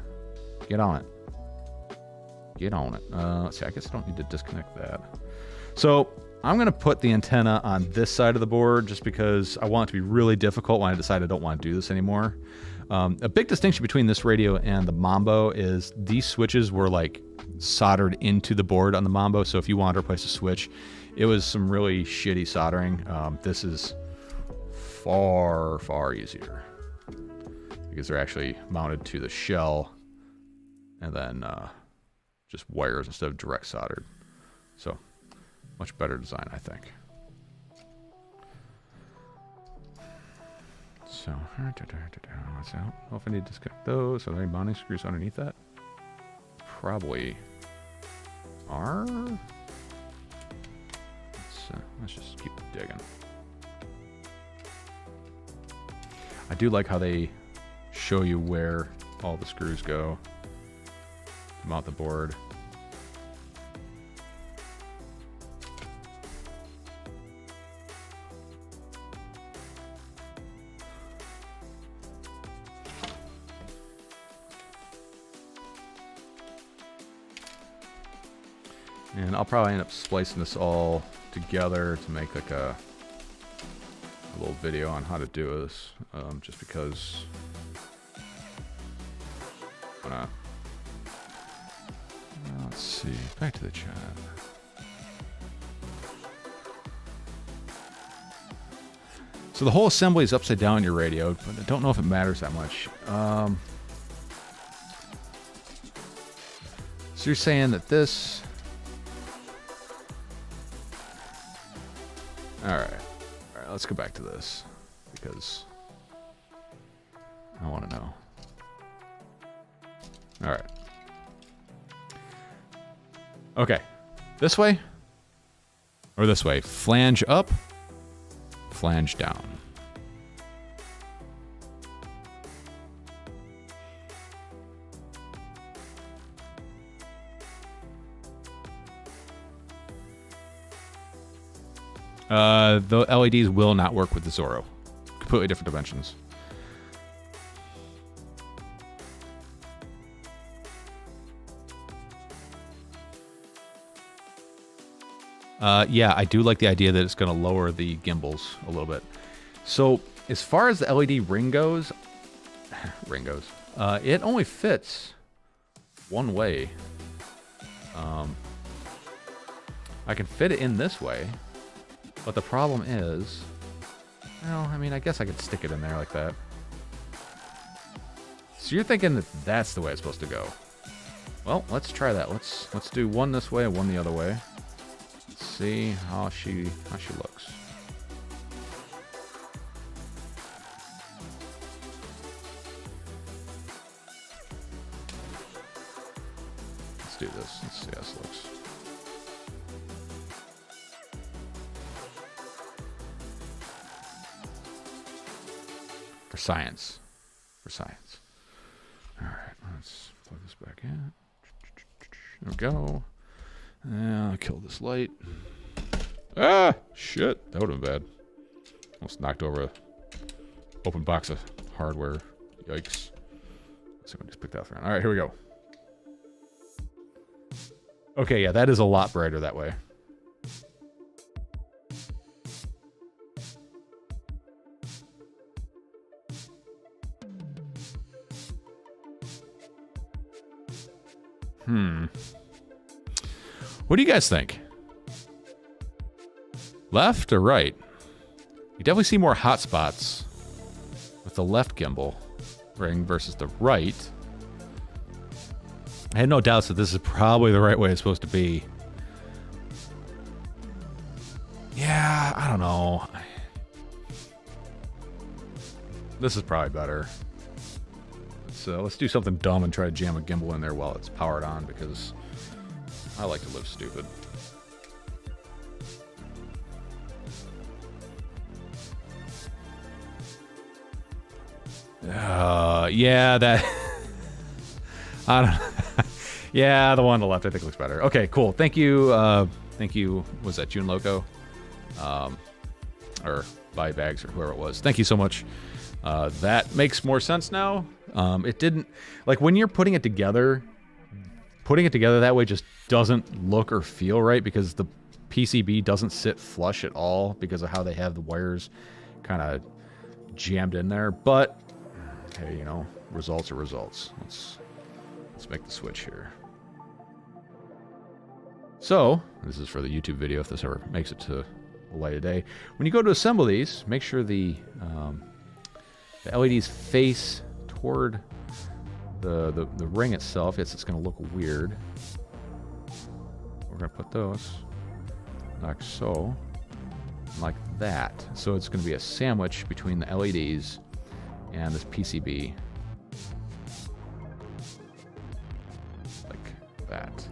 Get on it. Get on it. Let's see. I guess I don't need to disconnect that. So I'm going to put the antenna on this side of the board just because I want it to be really difficult when I decide I don't want to do this anymore. A big distinction between this radio and the Mambo is these switches were like soldered into the board on the Mambo. So if you wanted to replace a switch, it was some really shitty soldering. This is far, far easier because they're actually mounted to the shell and then just wires instead of direct soldered. So much better design, I think. So, what's out? Oh, if I need to disconnect those, are there any mounting screws underneath that? Probably are. Let's just keep digging. I do like how they show you where all the screws go to mount the board. And I'll probably end up splicing this all together to make like a little video on how to do this, just because let's see, back to the chat. So the whole assembly is upside down in your radio, but I don't know if it matters that much. So you're saying that this... Alright, let's go back to this, because I want to know. Alright. Okay, this way, or this way? Flange up, flange down. The LEDs will not work with the Zorro. Completely different dimensions. Yeah, I do like the idea that it's going to lower the gimbals a little bit. So as far as the LED ring goes, it only fits one way. I can fit it in this way. But the problem is, well, I mean, I guess I could stick it in there like that. So you're thinking that that's the way it's supposed to go. Well, let's try that. Let's do one this way and one the other way. Let's see how she looks. Let's do this. Let's see how this looks. Science. For science. Alright, let's plug this back in. There we go. I'll kill this light. Ah, shit. That would have been bad. Almost knocked over a open box of hardware. Yikes. So I'm going to just pick that around. All right, here we go. Okay, yeah, that is a lot brighter that way. What do you guys think? Left or right? You definitely see more hot spots with the left gimbal ring versus the right. I had no doubts that this is probably the right way it's supposed to be. Yeah, I don't know. This is probably better. Let's do something dumb and try to jam a gimbal in there while it's powered on, because I like to live stupid. Yeah, that... I don't know. Yeah, the one on the left I think looks better. Okay, cool. Thank you. Thank you. Was that June Loco? Or Buy Bags or whoever it was. Thank you so much. That makes more sense now. It didn't... Like, when you're putting it together that way just doesn't look or feel right, because the PCB doesn't sit flush at all because of how they have the wires kind of jammed in there. But, hey, you know, results are results. Let's make the switch here. So, this is for the YouTube video if this ever makes it to the light of day. When you go to assemble these, make sure the LEDs face toward the ring itself. It's going to look weird. We're going to put those like so, like that. So it's going to be a sandwich between the LEDs and this PCB. Like that.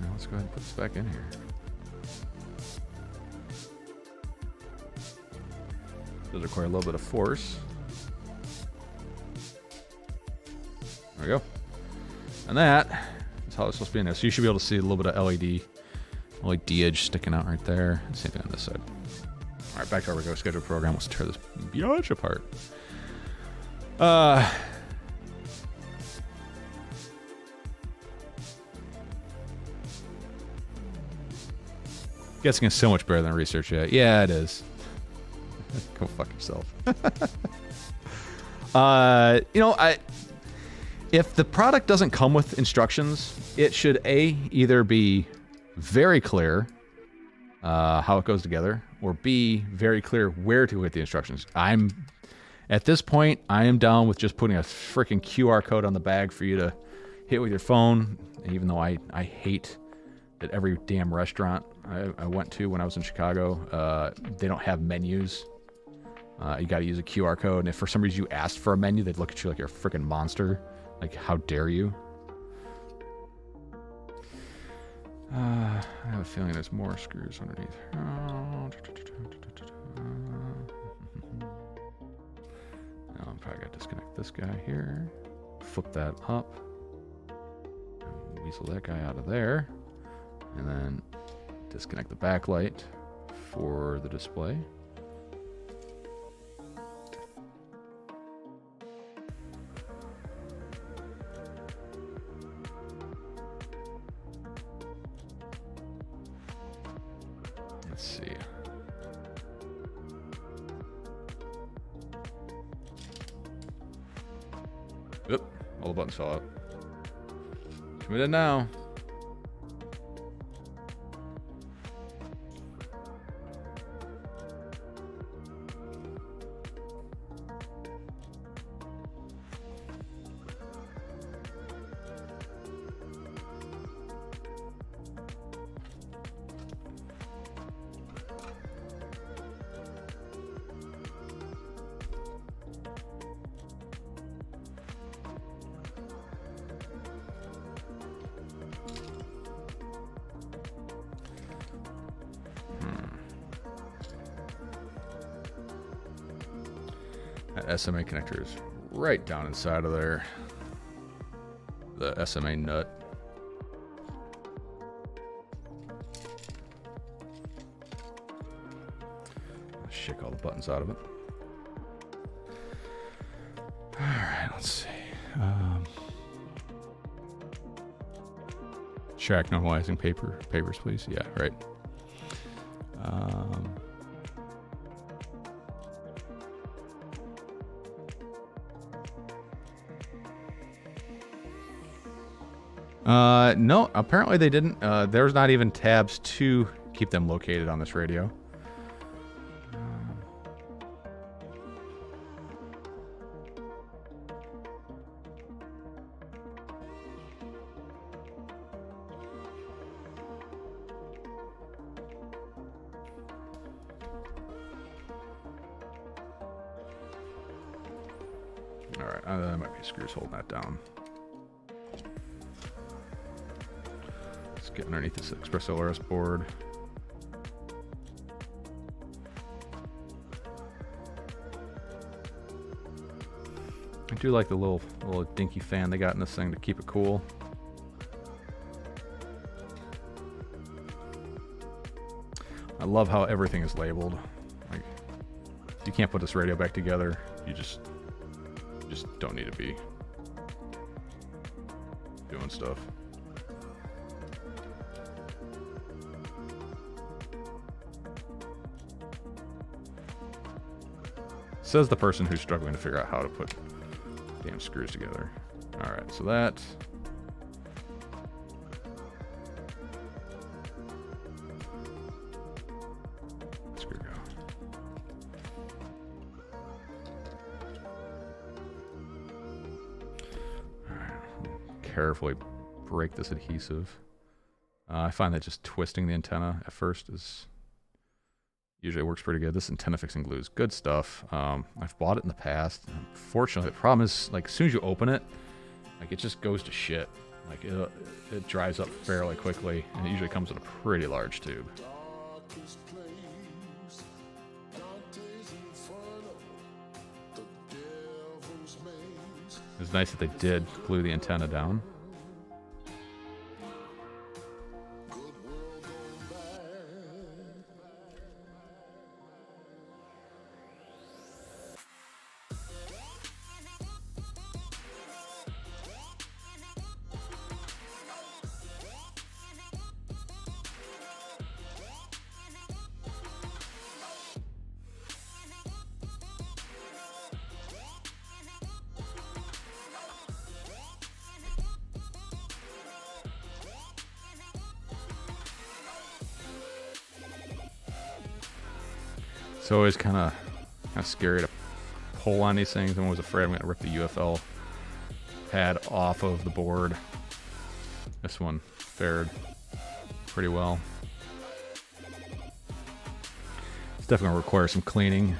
Now let's go ahead and put this back in here. Does require a little bit of force. There we go. And that is how it's supposed to be in there. So you should be able to see a little bit of LED edge sticking out right there. Same thing on this side. All right, back to our regular scheduled program. Let's tear this biatch apart. Guessing is so much better than research yet. Yeah, it is. Go fuck yourself. You know, if the product doesn't come with instructions, it should either be very clear how it goes together, or B, very clear where to hit the instructions. At this point, I am down with just putting a freaking QR code on the bag for you to hit with your phone. And even though I hate that every damn restaurant I went to when I was in Chicago, they don't have menus. You got to use a QR code, and if for some reason you asked for a menu, they'd look at you like you're a freaking monster. Like, how dare you? I have a feeling there's more screws underneath. Now I'm probably got to disconnect this guy here. Flip that up. Weasel that guy out of there. And then disconnect the backlight for the display. Let's see. Oop, all the buttons fell out. Committed now. That SMA connector is right down inside of there. The SMA nut. Shake all the buttons out of it. All right, let's see. Shack normalizing papers, please. Yeah, right. No, apparently they didn't. There's not even tabs to keep them located on this radio. All right, that might be screws holding that down. Let's get underneath this Express LRS board. I do like the little dinky fan they got in this thing to keep it cool. I love how everything is labeled. Like, you can't put this radio back together. You just don't need to be doing stuff. Says the person who's struggling to figure out how to put damn screws together. All right, so that. Screw go. All right, carefully break this adhesive. I find that just twisting the antenna at first is usually works pretty good. This antenna fixing glue is good stuff. I've bought it in the past. Unfortunately, the problem is, like, as soon as you open it, like, it just goes to shit. Like, it dries up fairly quickly, and it usually comes in a pretty large tube. It's nice that they did glue the antenna down. It's always kind of scary to pull on these things. I'm always afraid I'm going to rip the UFL pad off of the board. This one fared pretty well. It's definitely going to require some cleaning.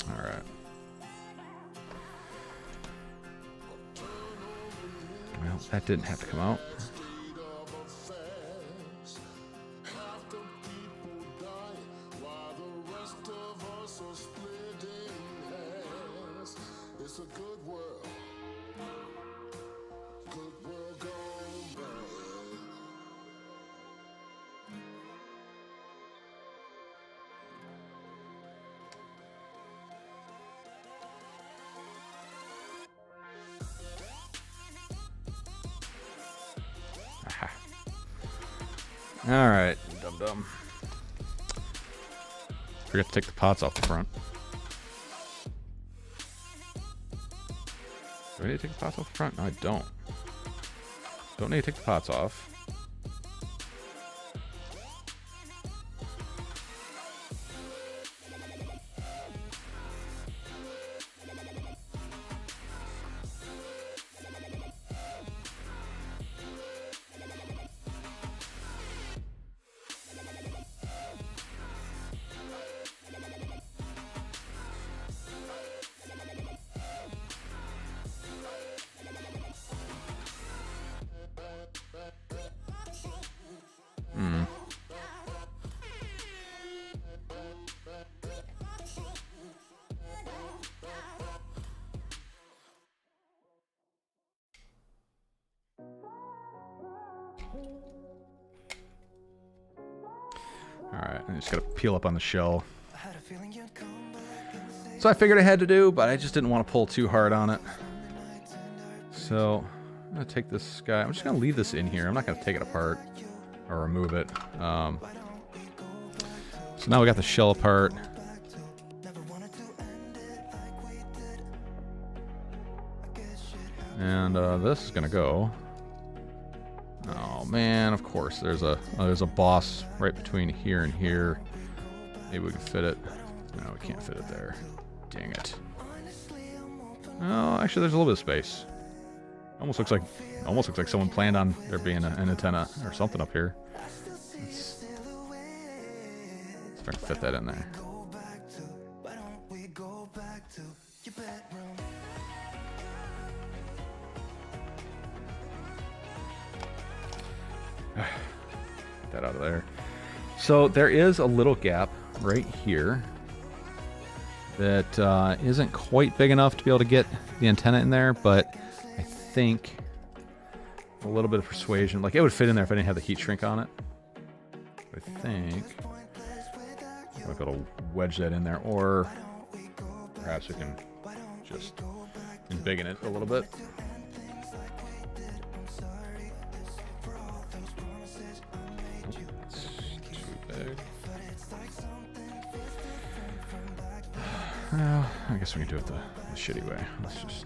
All right. Well, that didn't have to come out. All right, dum-dum. Forgot to take the pots off the front. Do I need to take the pots off the front? No, I don't. Don't need to take the pots off. Alright, I just gotta peel up on the shell. So I figured I had to do, but I just didn't want to pull too hard on it. So I'm gonna take this guy. I'm just gonna leave this in here. I'm not gonna take it apart or remove it. So now we got the shell apart. And this is gonna go. Oh man, of course there's a boss right between here and here. Maybe we can fit it. No, we can't fit it there. Dang it. Oh, actually there's a little bit of space. Almost looks like someone planned on there being an antenna or something up here. Let's see if I can fit that in there. Get that out of there. So there is a little gap right here that isn't quite big enough to be able to get the antenna in there, but I think a little bit of persuasion, like it would fit in there if I didn't have the heat shrink on it. I think I'll be able to wedge that in there, or perhaps we can just embiggen it a little bit. Well, I guess we can do it the shitty way. Let's just...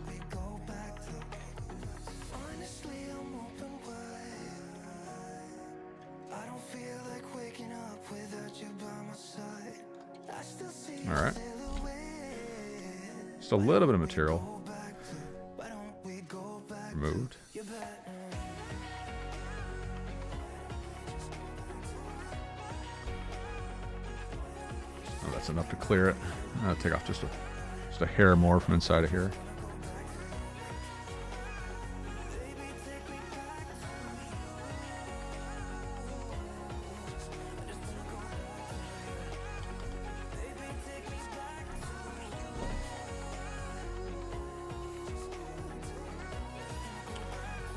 Alright. Just a little bit of material removed. Oh, that's enough to clear it. I'll take off just a hair more from inside of here.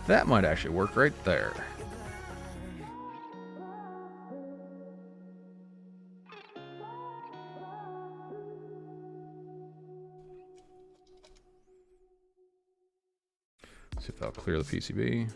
That might actually work right there. See if that'll clear the PCB.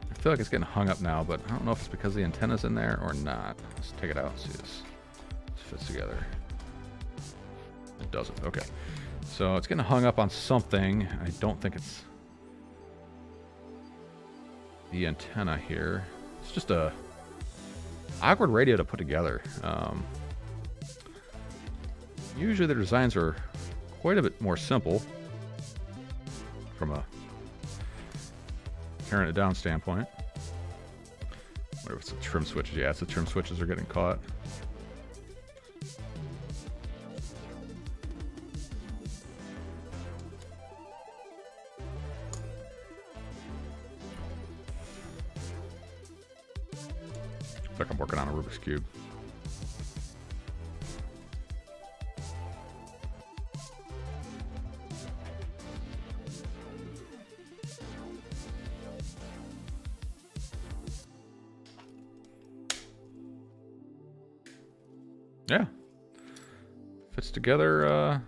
I feel like it's getting hung up now, but I don't know if it's because the antenna's in there or not. Let's take it out and see if this fits together. It doesn't. Okay. So it's getting hung up on something. I don't think it's the antenna here. It's just a awkward radio to put together. Usually the designs are quite a bit more simple from a tearing it down standpoint. What if it's the trim switches? Yeah, it's the trim switches are getting caught. Looks like I'm working on a Rubik's Cube. Yeah. fits together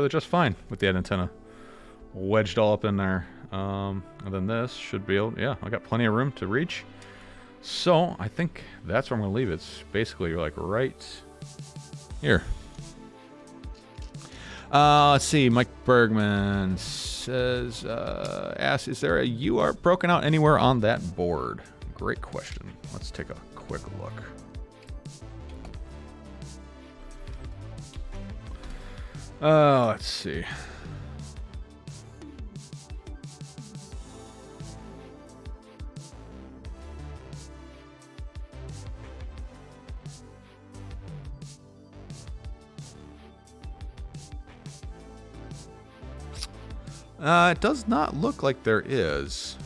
just fine with the antenna wedged all up in there. And then this should be able, yeah, I got plenty of room to reach. So I think that's where I'm gonna leave it. It's basically like right here. Let's see. Mike Bergman says, asks, is there a UART broken out anywhere on that board? Great question. Let's take a quick look. Let's see. It does not look like there is.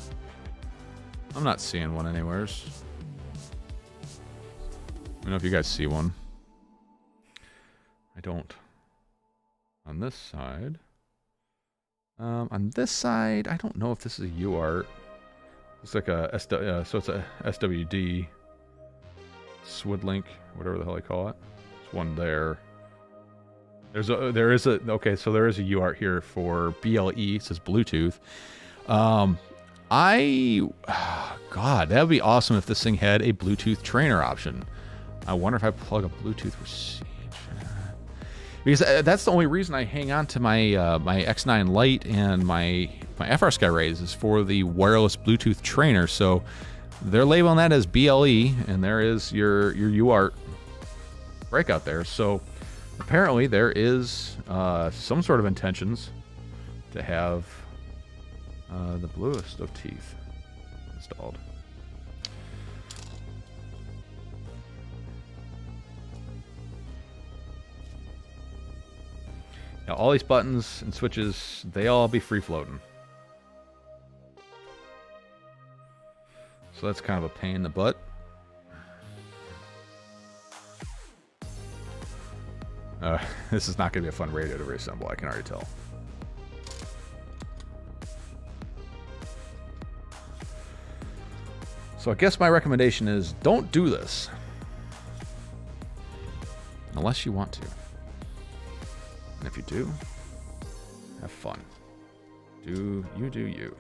I'm not seeing one anywheres. I don't know if you guys see one. I don't. On this side. On this side, I don't know if this is a UART. It's like a so it's a SWD SWIDlink, whatever the hell I call it. There's one there. There is a UART here for BLE. It says Bluetooth. God, that would be awesome if this thing had a Bluetooth trainer option. I wonder if I plug a Bluetooth receiver. Because that's the only reason I hang on to my my X9 Lite and my FR Skyrays is for the wireless Bluetooth trainer. So they're labeling that as BLE, and there is your UART breakout there. So apparently there is some sort of intentions to have the bluest of teeth installed. Now, all these buttons and switches, they all be free floating. So that's kind of a pain in the butt. This is not going to be a fun radio to reassemble, I can already tell. So I guess my recommendation is don't do this. Unless you want to. And if you do, have fun. Do you.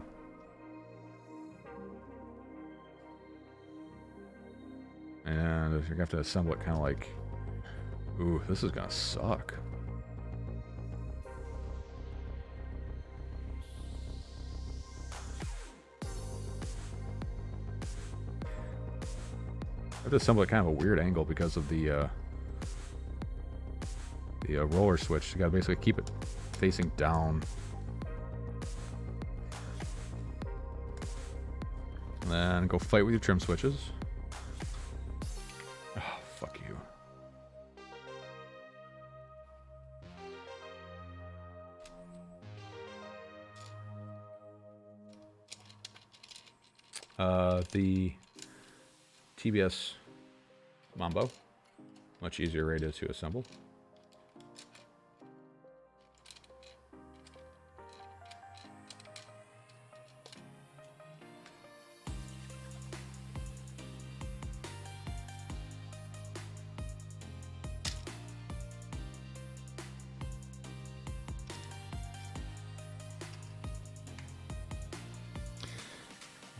And you're gonna have to assemble it kind of like, ooh, this is gonna suck. I have to assemble it kind of a weird angle because of the roller switch. You gotta basically keep it facing down. And then go fight with your trim switches. Oh, fuck you. The TBS Mambo, much easier radio to assemble.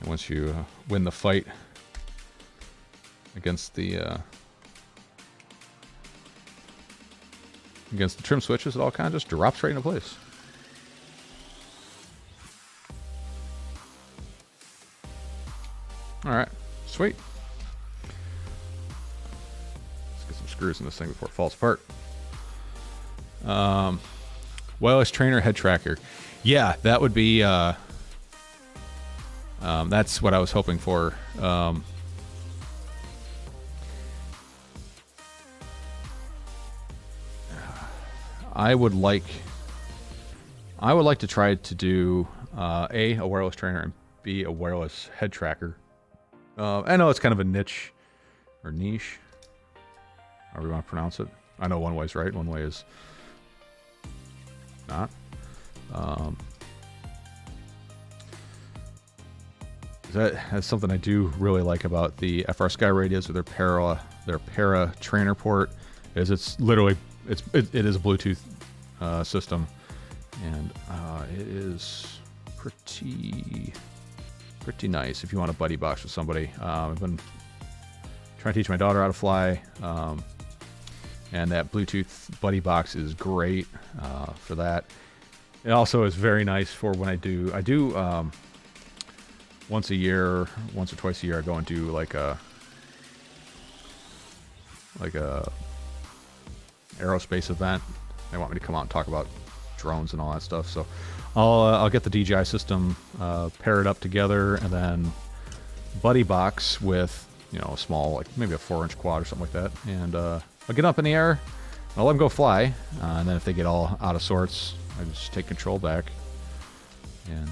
Once you win the fight against the trim switches, it all kind of just drops right into place. All right, sweet. Let's get some screws in this thing before it falls apart. Wireless trainer head tracker. Yeah, that would be. That's what I was hoping for. I would like to try to do A, a wireless trainer, and B, a wireless head tracker. I know it's kind of a niche, or niche, however you want to pronounce it. I know one way is right, one way is not. That's something I do really like about the FR Sky radios with their para trainer port. is it's literally it is a Bluetooth system, and it is pretty nice if you want a buddy box with somebody. I've been trying to teach my daughter how to fly, and that Bluetooth buddy box is great for that. It also is very nice for when I do once or twice a year I go and do like a aerospace event. They want me to come out and talk about drones and all that stuff, so I'll get the DJI system, pair it up together, and then buddy box with, you know, a small, like maybe a 4-inch quad or something like that, and I'll get up in the air and I'll let them go fly, and then if they get all out of sorts, I just take control back, and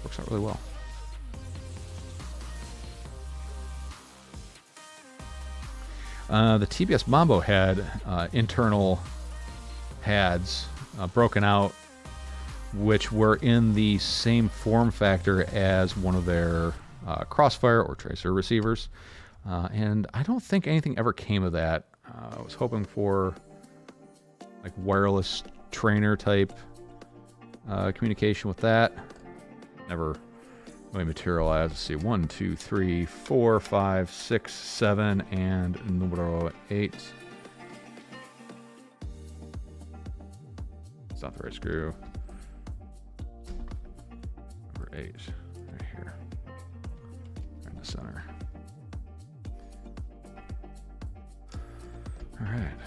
works out really well. The TBS Mambo had internal pads broken out, which were in the same form factor as one of their Crossfire or Tracer receivers, and I don't think anything ever came of that. I was hoping for like wireless trainer type communication with that. Never really materialized. Let's see, 1, 2, 3, 4, 5, 6, 7, and numero 8. It's not the right screw. Number 8, right here, right in the center. All right.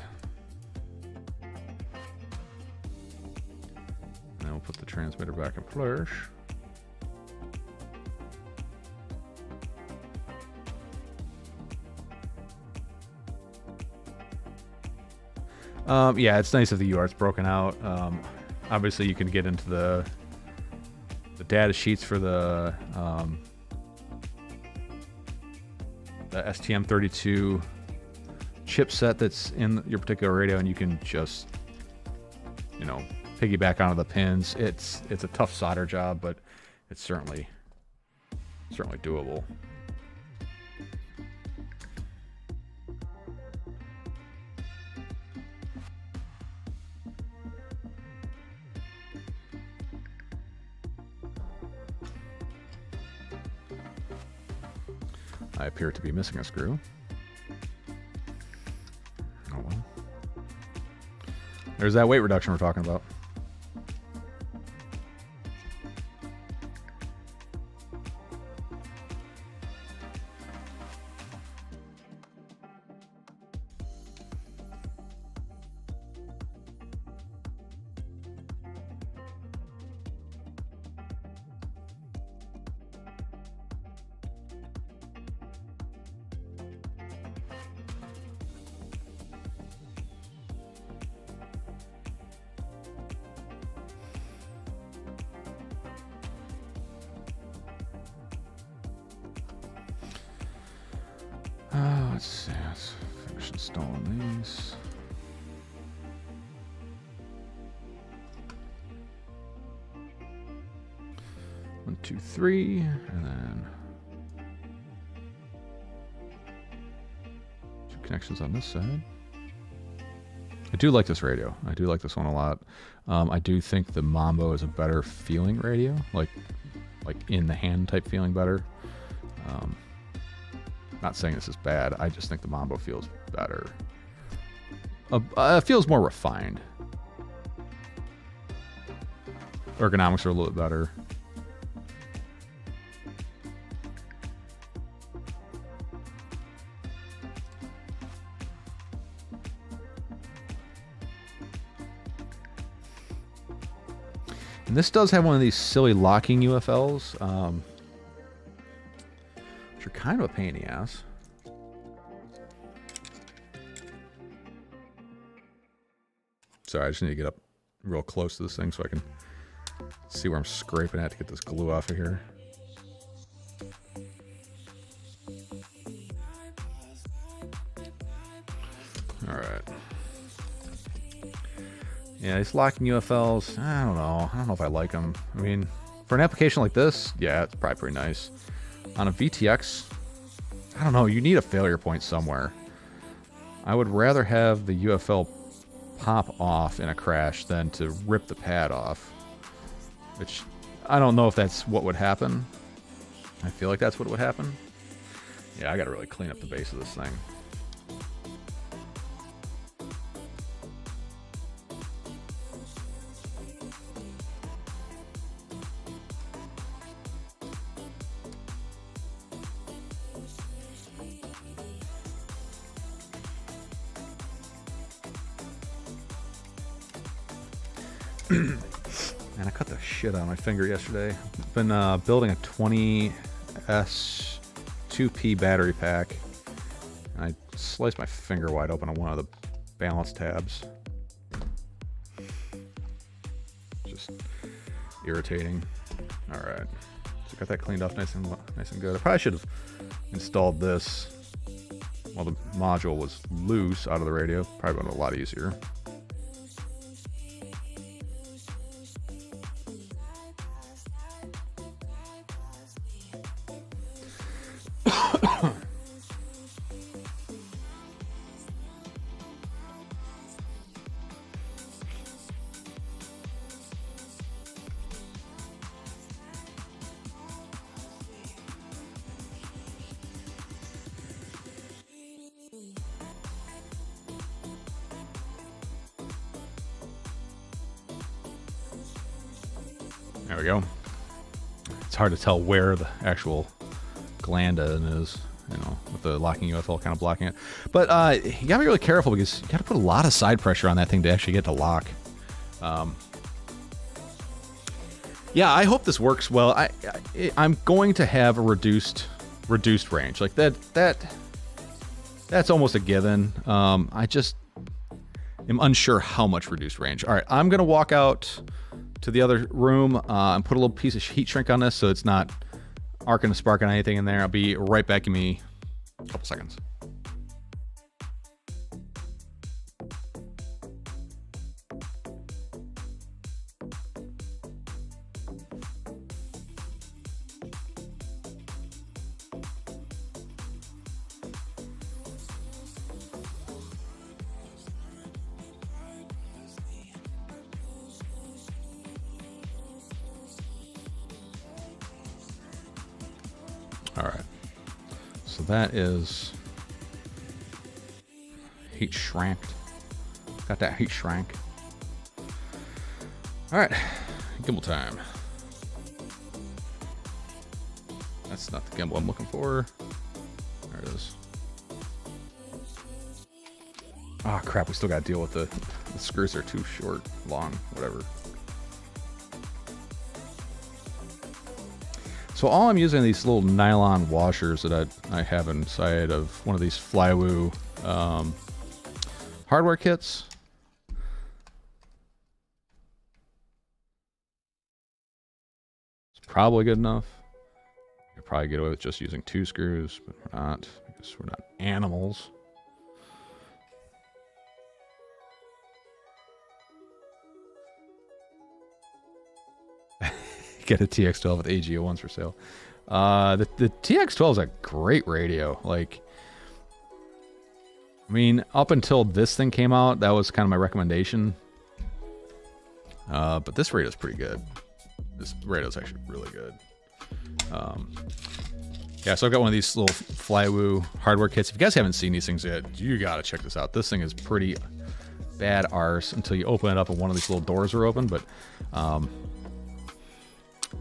Now we'll put the transmitter back in place. Yeah, it's nice if the UART's broken out. Obviously, you can get into the data sheets for the STM32 chipset that's in your particular radio, and you can just, you know, piggyback onto the pins. It's a tough solder job, but it's certainly doable. I appear to be missing a screw. Oh well. There's that weight reduction we're talking about. Let's see, let's finish installing these. One, two, three, and then two connections on this side. I do like this radio. I do like this one a lot. I do think the Mambo is a better feeling radio, like in the hand type feeling better. Not saying this is bad. I just think the Mambo feels better. Feels more refined. Ergonomics are a little bit better. And this does have one of these silly locking UFLs. Which are kind of a pain in the ass. Sorry, I just need to get up real close to this thing so I can see where I'm scraping at to get this glue off of here. All right. Yeah, these locking UFLs, I don't know. I don't know if I like them. I mean, for an application like this, yeah, it's probably pretty nice. On a VTX, I don't know, you need a failure point somewhere. I would rather have the UFL pop off in a crash than to rip the pad off. Which, I don't know if that's what would happen. I feel like that's what would happen. Yeah, I gotta really clean up the base of this thing. And I cut the shit out of my finger yesterday. I've been building a 20S 2P battery pack. And I sliced my finger wide open on one of the balance tabs. Just irritating. All right, so got that cleaned off nice and good. I probably should have installed this while the module was loose out of the radio. Probably would have been a lot easier. There we go. It's hard to tell where the actual gland is, you know, with the locking UFL kind of blocking it. But you gotta be really careful because you gotta put a lot of side pressure on that thing to actually get to lock. Yeah, I hope this works well. I'm going to have a reduced range like that. That's almost a given. I just am unsure how much reduced range. All right, I'm gonna walk out to the other room and put a little piece of heat shrink on this so it's not arcing or sparking anything in there. I'll be right back. Give me a couple seconds. All right, so that is heat shranked. Got that heat shrank. All right, gimbal time. That's not the gimbal I'm looking for. There it is. Oh crap, we still got to deal with the screws are too short, long, whatever. So all I'm using are these little nylon washers that I have inside of one of these Flywoo hardware kits. It's probably good enough. You could probably get away with just using 2 screws, but we're not, because we're not animals. Get a TX12 with AG01s for sale. The TX12 is a great radio. Like, I mean, up until this thing came out, that was kind of my recommendation. But this radio is pretty good. This radio is actually really good. Yeah, so I've got one of these little Flywoo hardware kits. If you guys haven't seen these things yet, you gotta check this out. This thing is pretty bad arse until you open it up and one of these little doors are open. But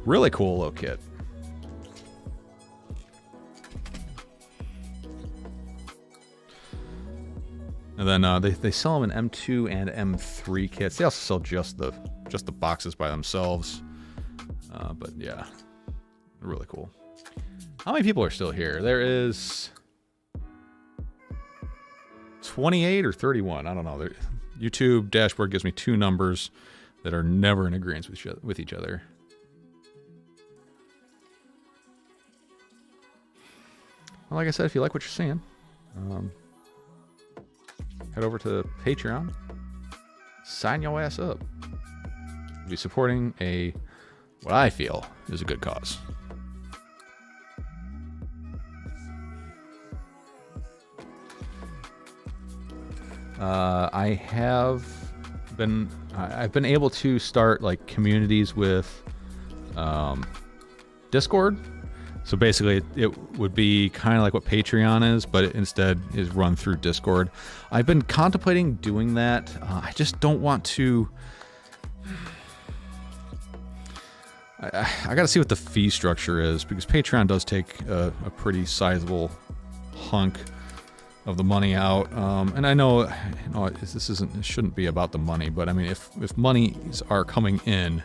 really cool little kit. And then they sell them in M2 and M3 kits. They also sell just the boxes by themselves. But yeah, really cool. How many people are still here? There is 28 or 31. I don't know. YouTube dashboard gives me 2 numbers that are never in agreement with each other. Well, like I said, if you like what you're seeing, head over to Patreon, sign your ass up. You'll be supporting what I feel is a good cause. I have I've been able to start like communities with Discord. So basically, it would be kind of like what Patreon is, but it instead is run through Discord. I've been contemplating doing that. I just don't want to. I got to see what the fee structure is, because Patreon does take a pretty sizable hunk of the money out. And I know, it shouldn't be about the money, but I mean, if monies are coming in,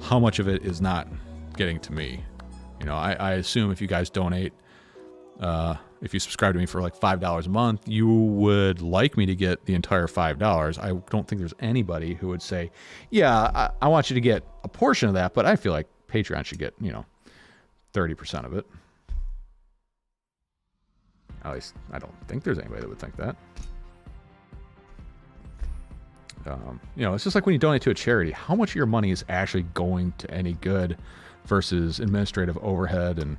how much of it is not getting to me? You know, I assume if you guys donate, if you subscribe to me for like $5 a month, you would like me to get the entire $5. I don't think there's anybody who would say, yeah, I want you to get a portion of that, but I feel like Patreon should get, 30% of it. At least I don't think there's anybody that would think that. It's just like when you donate to a charity, how much of your money is actually going to any good versus administrative overhead and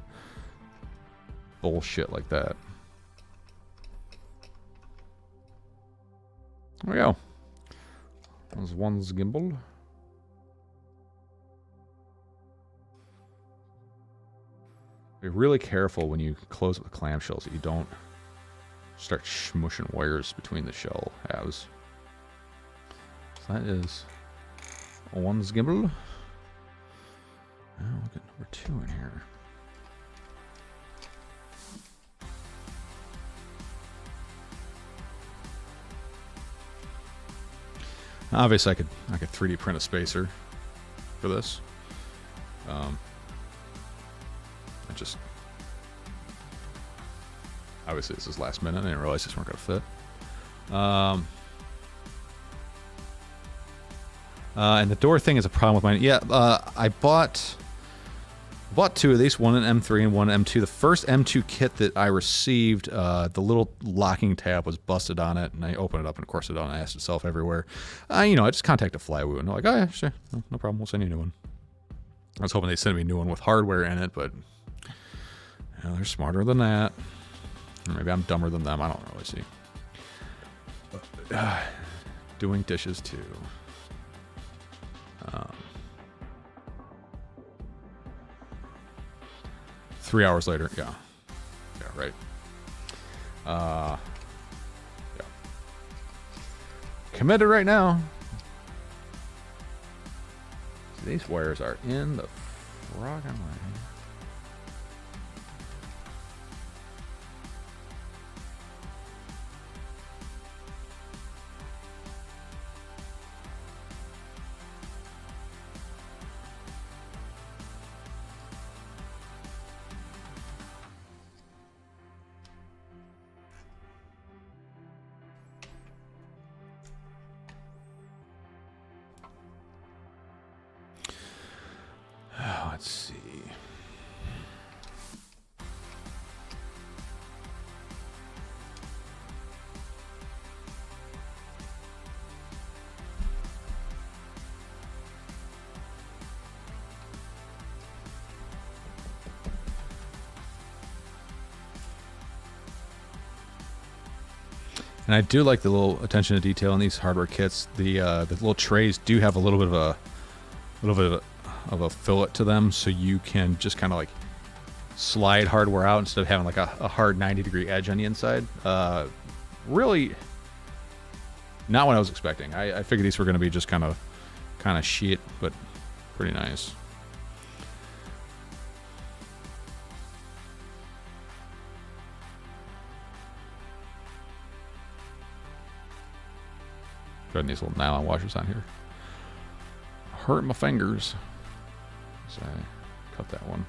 bullshit like that. There we go. There's one's gimbal. Be really careful when you close it with clamshells that you don't start smushing wires between the shell halves. So that is one's gimbal. Now we'll get number 2 in here. Obviously, I could 3D print a spacer for this. Obviously this is last minute. I didn't realize these weren't going to fit. And the door thing is a problem with mine. Yeah, I bought 2 of these, one in M3 and one in M2. The first M2 kit that I received, the little locking tab was busted on it, and I opened it up, and of course it unasked itself everywhere. I just contacted Flywoo, and they're like, oh yeah, sure, no problem, we'll send you a new one. I was hoping they'd send me a new one with hardware in it, but they're smarter than that. Or maybe I'm dumber than them, I don't really see. But, doing dishes too. 3 hours later, yeah, right. Yeah. Committed right now. So these wires are in the frogging way. Let's see. And I do like the little attention to detail in these hardware kits. The little trays do have a little bit of a fillet to them, so you can just kind of like slide hardware out instead of having like a hard 90-degree edge on the inside. Really not what I was expecting. I figured these were going to be just kind of shit, but pretty nice. Putting these little nylon washers on here. Hurt my fingers. So I cut that one.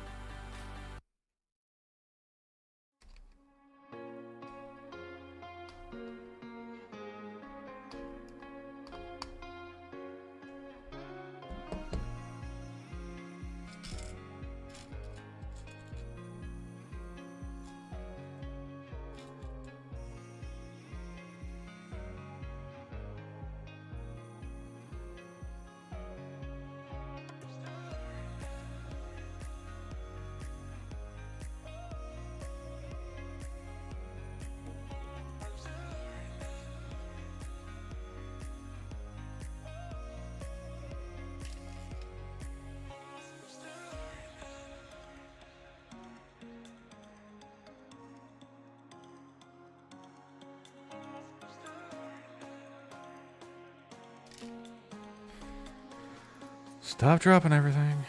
Stop dropping everything.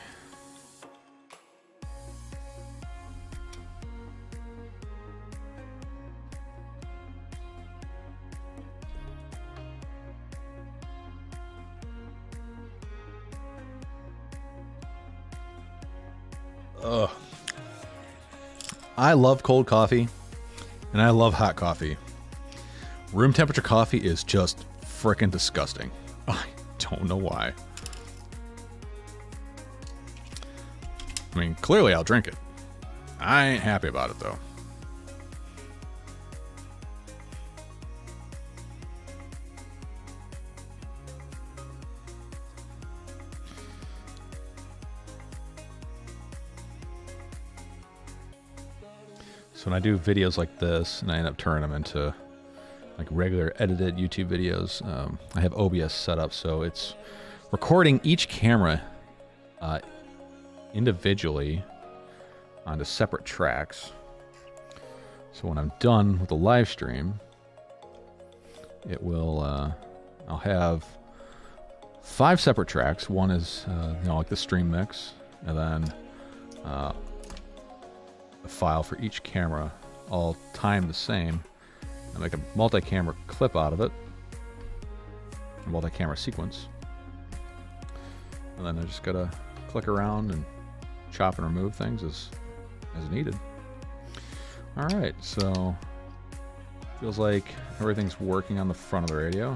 Ugh. I love cold coffee, and I love hot coffee. Room temperature coffee is just frickin' disgusting. I don't know why. I mean, clearly I'll drink it. I ain't happy about it, though. So when I do videos like this, and I end up turning them into like regular edited YouTube videos, I have OBS set up so it's recording each camera individually onto separate tracks. So when I'm done with the live stream, it will I'll have 5 separate tracks. One is like the stream mix, and then a file for each camera, all timed the same. I make a multi-camera clip out of it, a multi-camera sequence, and then I just gotta click around and chop and remove things as needed. All right, so feels like everything's working on the front of the radio.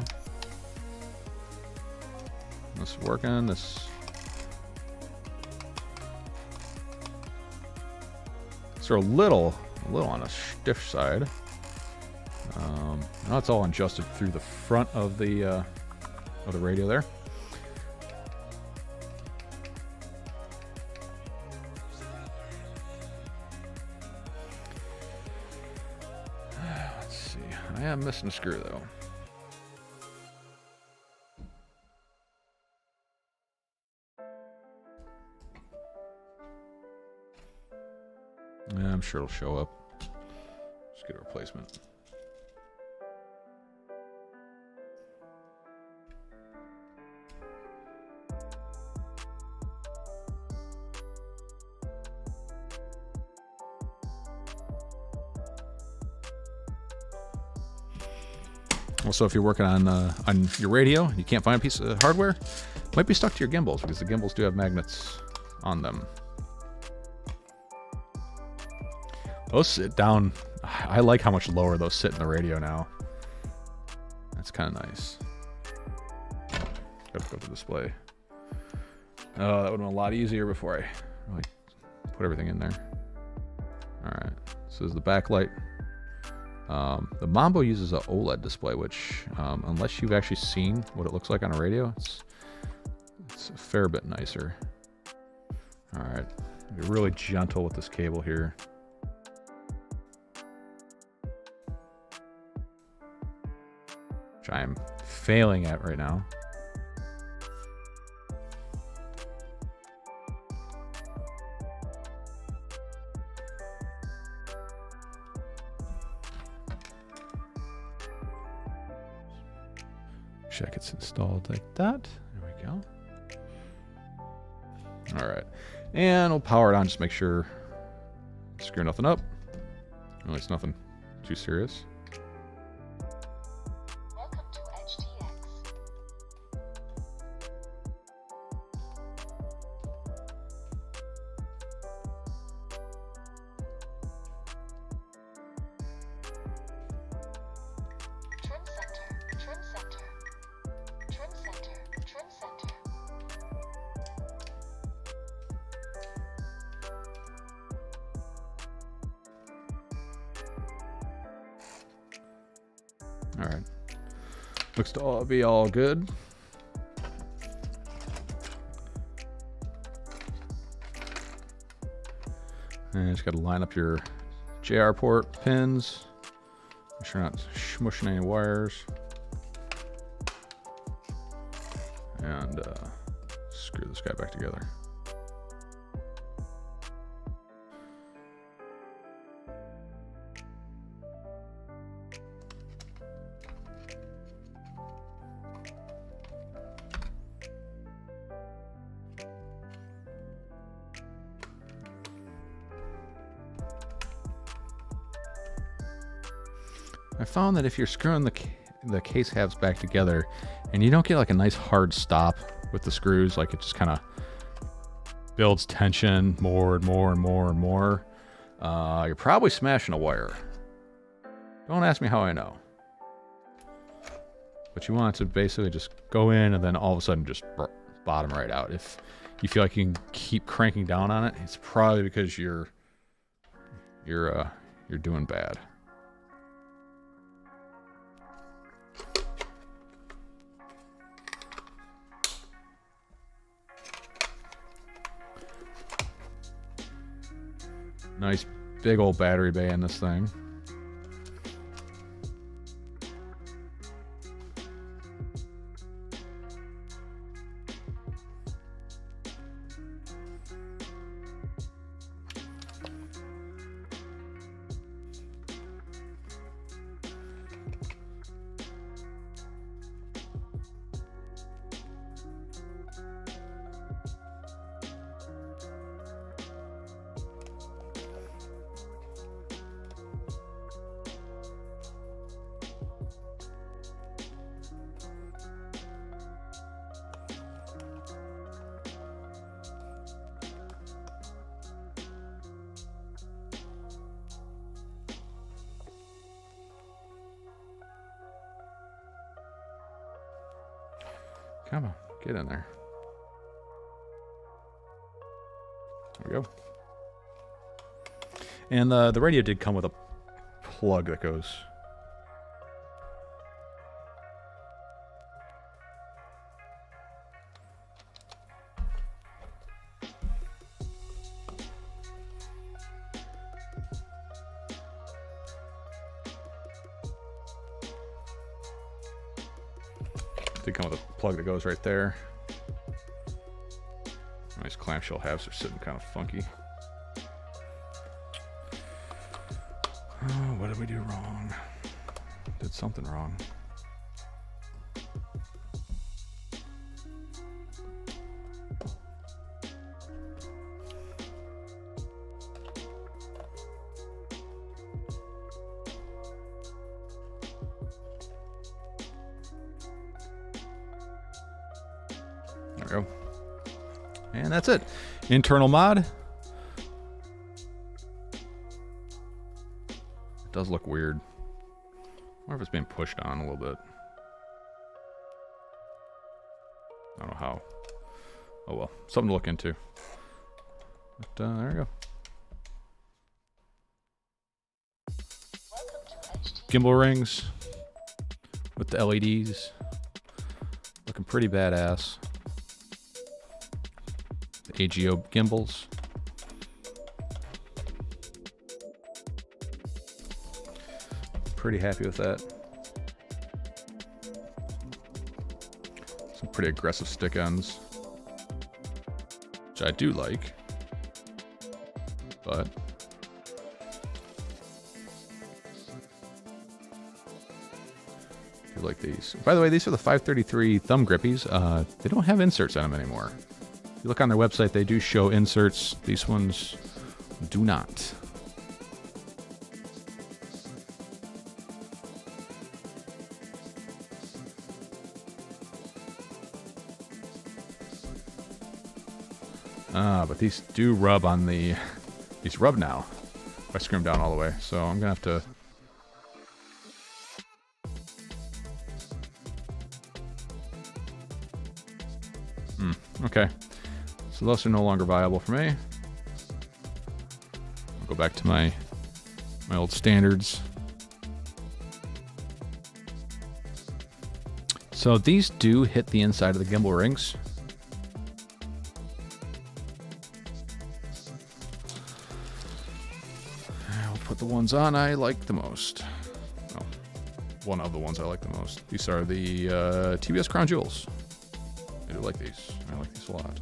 This is working. This are a little on a stiff side. Now it's all adjusted through the front of the radio there. Let's see. I am missing a screw though. I'm sure it'll show up. Just get a replacement. Also, if you're working on your radio and you can't find a piece of hardware, it might be stuck to your gimbals because the gimbals do have magnets on them. Those sit down. I like how much lower those sit in the radio now. That's kind of nice. Gotta go to the display. Oh, that would have been a lot easier before I really put everything in there. All right, so this is the backlight. The Mambo uses an OLED display, which, unless you've actually seen what it looks like on a radio, it's a fair bit nicer. All right, be really gentle with this cable here. Which I am failing at right now. Check it's installed like that. There we go. All right, and we'll power it on. Just make sure screw nothing up. Well, it's nothing too serious. All right, looks to all be all good. And you just got to line up your JR port pins. Make sure you're not smushing any wires. And screw this guy back together. I found that if you're screwing the case halves back together and you don't get like a nice hard stop with the screws, like it just kind of builds tension more and more and more and more, you're probably smashing a wire. Don't ask me how I know. But you want it to basically just go in and then all of a sudden just bottom right out. If you feel like you can keep cranking down on it, it's probably because you're doing bad. Nice big old battery bay in this thing. Come on, get in there. There we go. And the radio did come with a plug that goes. Did come with a plug that goes right there. Nice clamshell halves are sitting kind of funky. Oh, what did we do wrong? Did something wrong. There we go. And that's it. Internal mod. It does look weird. I wonder if it's being pushed on a little bit. I don't know how. Oh well, something to look into. But there we go. Gimbal rings with the LEDs. Looking pretty badass. The AGO gimbals. Pretty happy with that. Some pretty aggressive stick ends, which I do like, but I like these. By the way, these are the 533 thumb grippies. They don't have inserts on them anymore. If you look on their website, they do show inserts. These ones do not. But these do rub on the... These rub now. If I screw them down all the way. So I'm going to have to... Okay. So those are no longer viable for me. I'll go back to my old standards. So these do hit the inside of the gimbal rings. The ones on I like the most. Oh, one of the ones I like the most. These are the TBS Crown Jewels. I do like these. I like these a lot.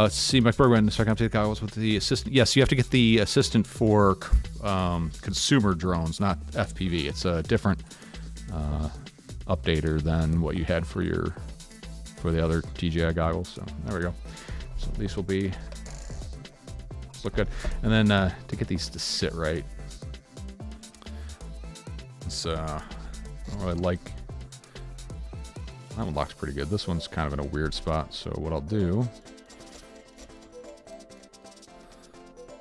Let's see, Mike Bergman, so I can update goggles with the assistant. Yes, you have to get the assistant for consumer drones, not FPV. It's a different updater than what you had for the other DJI goggles. So there we go. So these will be look good. And then to get these to sit right, it's I don't really like. That one locks pretty good. This one's kind of in a weird spot. So what I'll do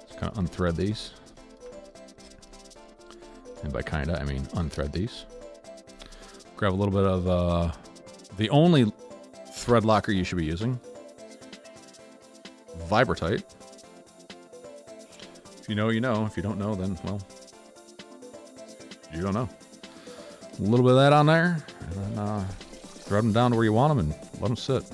is kind of unthread these. And by kinda, I mean unthread these. Grab a little bit of the only thread locker you should be using. Vibratite. If you know, you know. If you don't know, then, well, you don't know. A little bit of that on there, and then thread them down to where you want them and let them sit.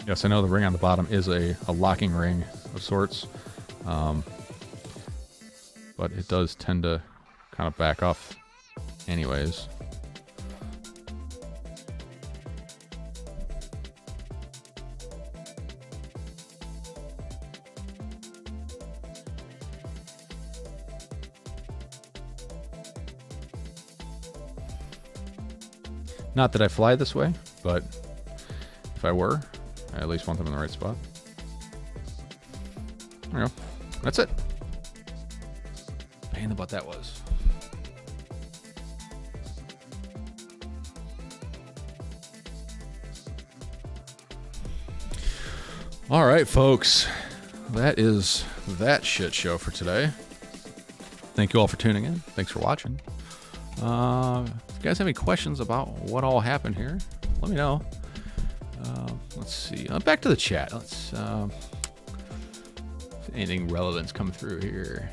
Yes, I know the ring on the bottom is a locking ring of sorts, but it does tend to kind of back off anyways. Not that I fly this way, but if I were, I at least want them in the right spot. There you go. That's it. Pain in the butt that was. All right, folks. That is that shit show for today. Thank you all for tuning in. Thanks for watching. If you guys have any questions about what all happened here, let me know. Let's see. Back to the chat. Let's if anything relevant's come through here.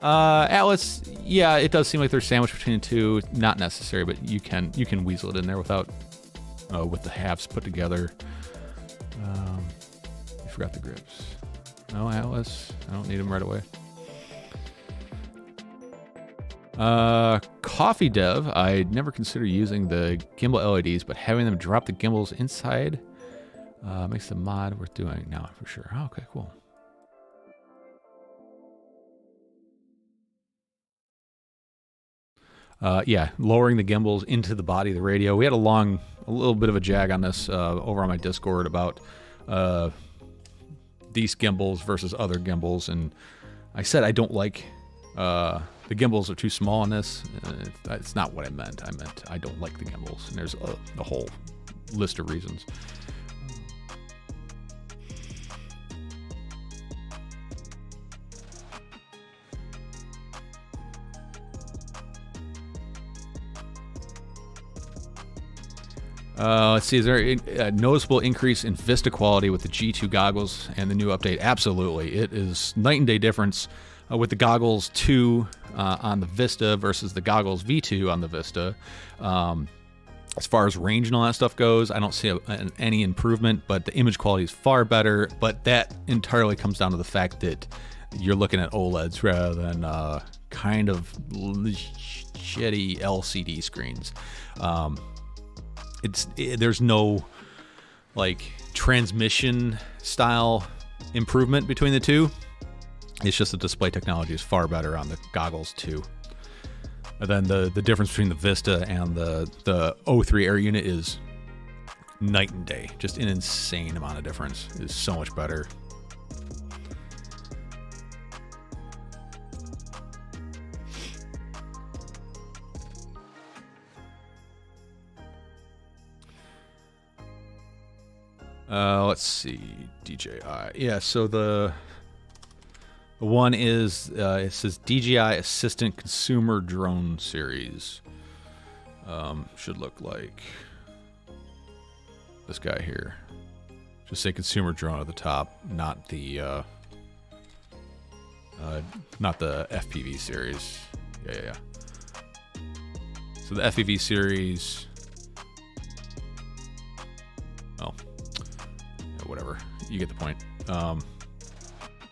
Atlas, yeah, it does seem like there's sandwich between the two. Not necessary, but you can weasel it in there without with the halves put together. You forgot the grips. No, Atlas, I don't need them right away. Coffee Dev, I'd never consider using the gimbal LEDs, but having them drop the gimbals inside makes the mod worth doing now for sure. Oh, okay, cool. Yeah, lowering the gimbals into the body of the radio. We had a little bit of a jag on this over on my Discord about these gimbals versus other gimbals, and I said I don't like the gimbals are too small on this. It's not what I meant. I meant I don't like the gimbals, and there's a whole list of reasons. Let's see, is there a noticeable increase in Vista quality with the G2 goggles and the new update? Absolutely. It is night and day difference with the goggles 2 on the Vista versus the goggles V2 on the Vista. As far as range and all that stuff goes, I don't see any improvement, but the image quality is far better. But that entirely comes down to the fact that you're looking at OLEDs rather than kind of shitty LCD screens. There's no like transmission style improvement between the two. It's just the display technology is far better on the goggles too. And then the difference between the Vista and the O3 Air unit is night and day. Just an insane amount of difference. It's so much better. Let's see, DJI. Yeah, so the one is, it says DJI Assistant Consumer Drone Series. Should look like this guy here. Just say consumer drone at the top, not the FPV series. Yeah. So the FPV series, whatever, you get the point.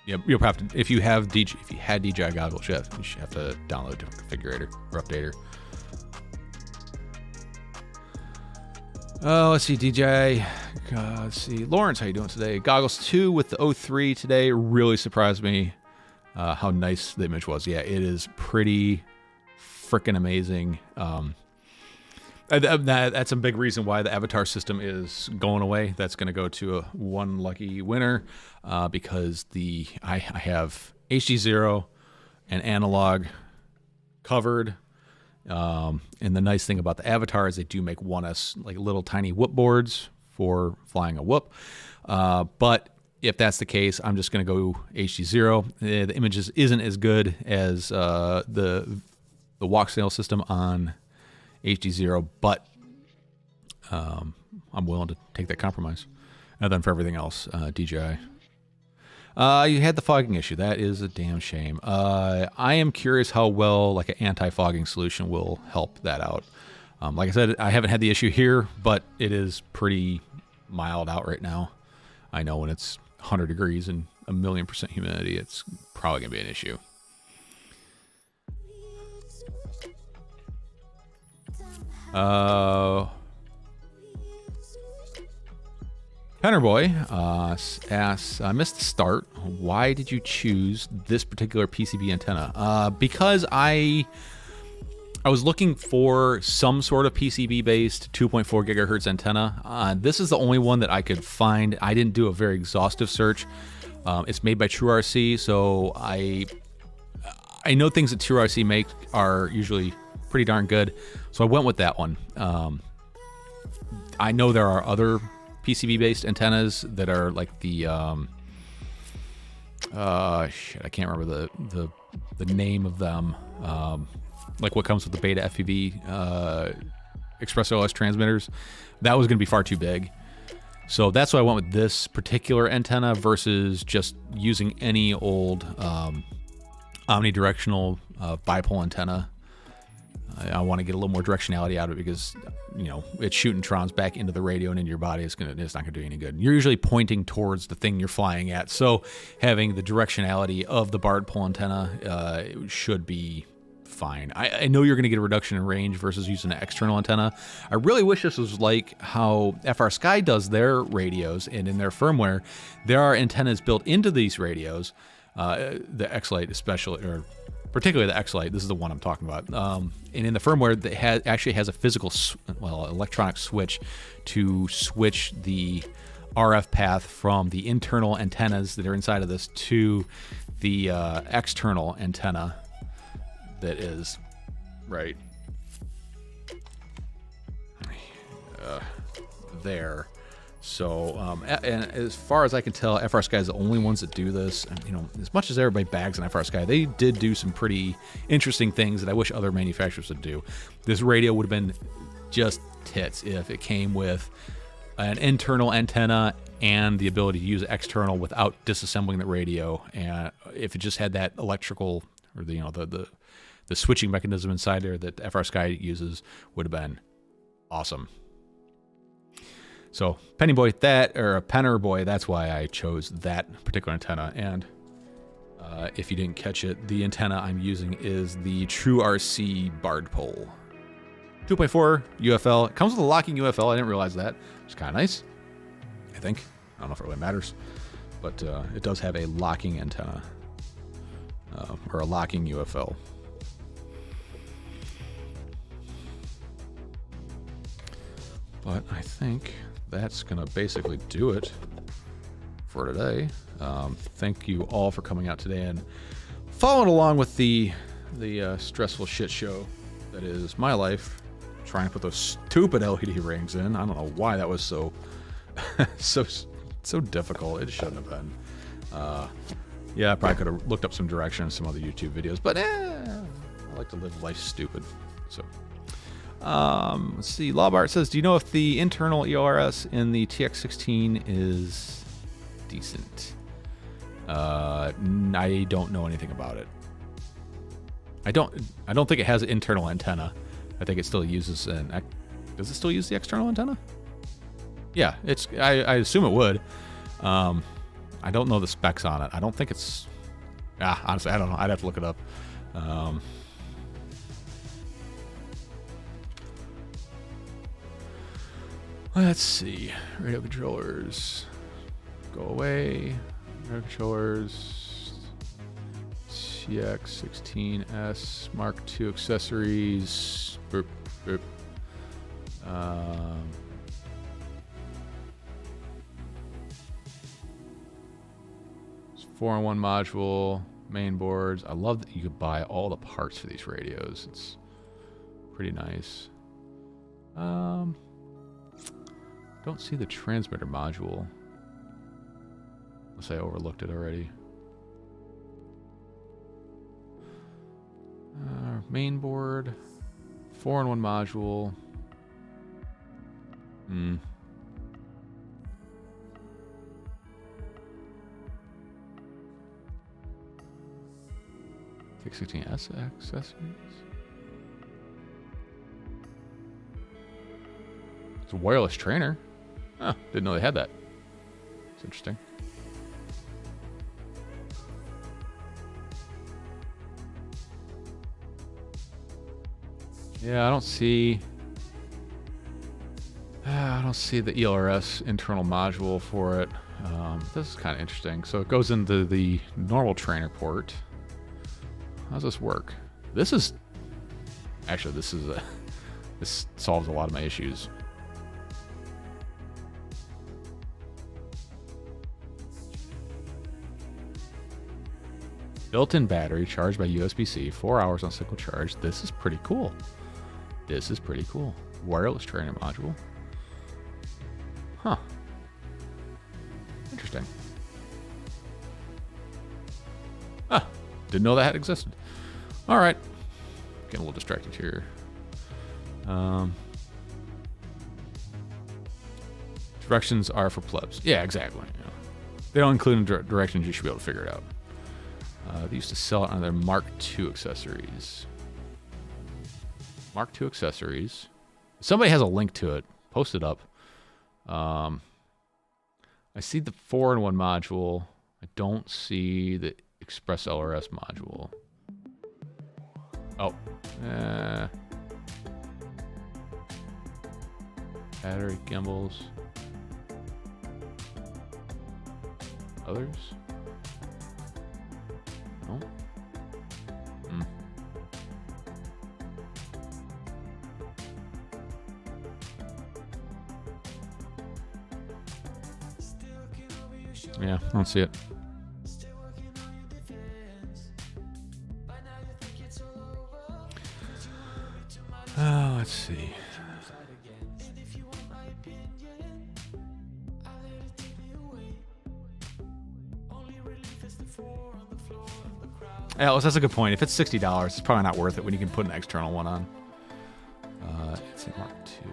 Yeah, you'll have to if you had DJI goggles, you should have to download a different configurator or updater. Oh, let's see, DJI. Let's see, Lawrence, how you doing today? Goggles 2 with the O3 today really surprised me. How nice the image was. Yeah, it is pretty freaking amazing. That's a big reason why the avatar system is going away. That's going to go to one lucky winner because I have HD0 and analog covered. And the nice thing about the avatar is they do make 1S like little tiny whoop boards for flying a whoop. But if that's the case, I'm just going to go HD0. The images isn't as good as the walk sail system on HD0, but I'm willing to take that compromise. And then for everything else, DJI. You had the fogging issue. That is a damn shame. I am curious how well like an anti-fogging solution will help that out. Like I said, I haven't had the issue here, but it is pretty mild out right now. I know when it's 100 degrees and 1,000,000% humidity, it's probably going to be an issue. Pennerboy asks, I missed the start. Why did you choose this particular PCB antenna? Because I was looking for some sort of PCB-based 2.4 gigahertz antenna. This is the only one that I could find. I didn't do a very exhaustive search. It's made by TrueRC, so I know things that TrueRC make are usually pretty darn good, so I went with that one. I know there are other PCB-based antennas that are like the I can't remember the name of them. Like what comes with the Beta FPV Express OS transmitters. That was going to be far too big. So that's why I went with this particular antenna versus just using any old omnidirectional bipole antenna. I want to get a little more directionality out of it because, you know, it's shooting trons back into the radio and into your body. It's not going to do any good. You're usually pointing towards the thing you're flying at. So having the directionality of the barred pole antenna should be fine. I know you're going to get a reduction in range versus using an external antenna. I really wish this was like how FR Sky does their radios, and in their firmware, there are antennas built into these radios, the X-Lite especially, or particularly the X-Lite. This is the one I'm talking about. And in the firmware, that actually has a physical, electronic switch to switch the RF path from the internal antennas that are inside of this to the external antenna that is right there. So, and as far as I can tell, FR Sky is the only ones that do this. And, you know, as much as everybody bags on FR Sky, they did do some pretty interesting things that I wish other manufacturers would do. This radio would have been just tits if it came with an internal antenna and the ability to use external without disassembling the radio. And if it just had that electrical or the switching mechanism inside there that FR Sky uses, would have been awesome. So Pennerboy, that's why I chose that particular antenna. And if you didn't catch it, the antenna I'm using is the TrueRC barred pole. 2.4 UFL. It comes with a locking UFL. I didn't realize that. It's kind of nice, I think. I don't know if it really matters, but it does have a locking antenna or a locking UFL. But I think that's going to basically do it for today. Thank you all for coming out today and following along with the stressful shit show that is my life, trying to put those stupid LED rings in. I don't know why that was so so difficult. It shouldn't have been. Yeah, I probably could have looked up some direction in some other YouTube videos, but I like to live life stupid. So let's see. Lawbart says, do you know if the internal EORS in the TX16 is decent? I don't know anything about it. I don't think it has an internal antenna. I think it still uses does it still use the external antenna? Yeah, I assume it would. I don't know the specs on it. I don't think it's... honestly, I don't know. I'd have to look it up. Let's see. Radio controllers. Go away. Radio controllers. CX16S Mark II accessories. Boop, boop. 4-in-1 module, main boards. I love that you could buy all the parts for these radios. It's pretty nice. Don't see the transmitter module. Unless I overlooked it already. Main board, 4-in-1 module. X16S accessories. It's a wireless trainer. Huh, didn't know they had that. It's interesting. Yeah, I don't see the ELRS internal module for it. This is kind of interesting. So it goes into the normal trainer port. How does this work? This solves a lot of my issues. Built-in battery charged by USB-C, 4 hours on single charge. This is pretty cool. This is pretty cool. Wireless trainer module. Huh. Interesting. Didn't know that existed. All right. Getting a little distracted here. Directions are for plebs. Yeah, exactly. You know, they don't include directions. You should be able to figure it out. They used to sell it on their Mark II accessories. Mark II accessories. If somebody has a link to it, post it up. I see the 4-in-1 module. I don't see the Express LRS module. Oh. Battery gimbals. Others? No? Yeah, I don't see it. Let's see. Yeah, that's a good point. If it's $60, it's probably not worth it when you can put an external one on. It's a Mark II.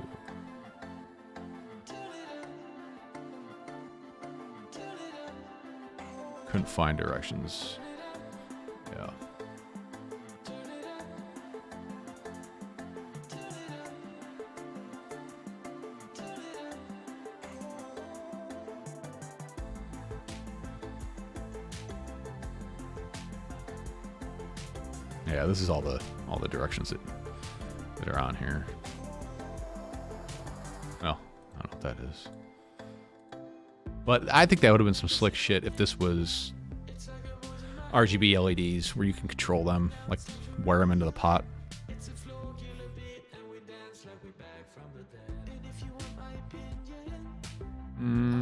Couldn't find directions. Yeah. Yeah, this is all the directions that are on here. Well, I don't know what that is. But I think that would have been some slick shit if this was RGB LEDs where you can control them, like wire them into the pot.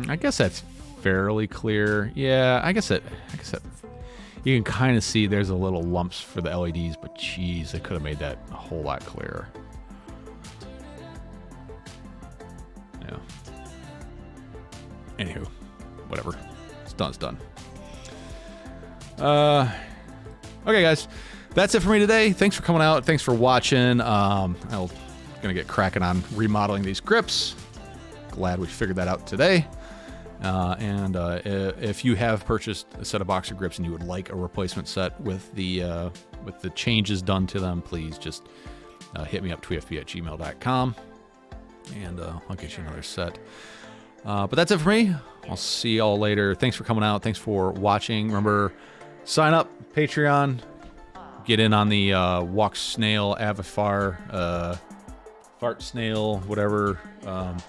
I guess that's fairly clear. Yeah, I guess that you can kind of see there's a little lumps for the LEDs, but geez, they could have made that a whole lot clearer. Yeah. Anywho, whatever. It's done. It's done. Okay, guys. That's it for me today. Thanks for coming out. Thanks for watching. I'm gonna get cracking on remodeling these grips. Glad we figured that out today. And if you have purchased a set of boxer grips and you would like a replacement set with the changes done to them, please just hit me up, tweetfb@gmail.com, and I'll get you another set. But that's it for me. I'll see y'all later. Thanks for coming out. Thanks for watching. Remember, sign up, Patreon. Get in on the Walk Snail Avifar, Fart Snail, whatever,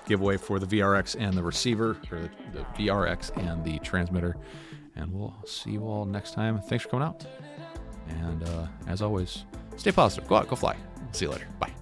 giveaway for the VRX and the receiver, or the VRX and the transmitter. And we'll see you all next time. Thanks for coming out. And as always, stay positive. Go out, go fly. See you later. Bye.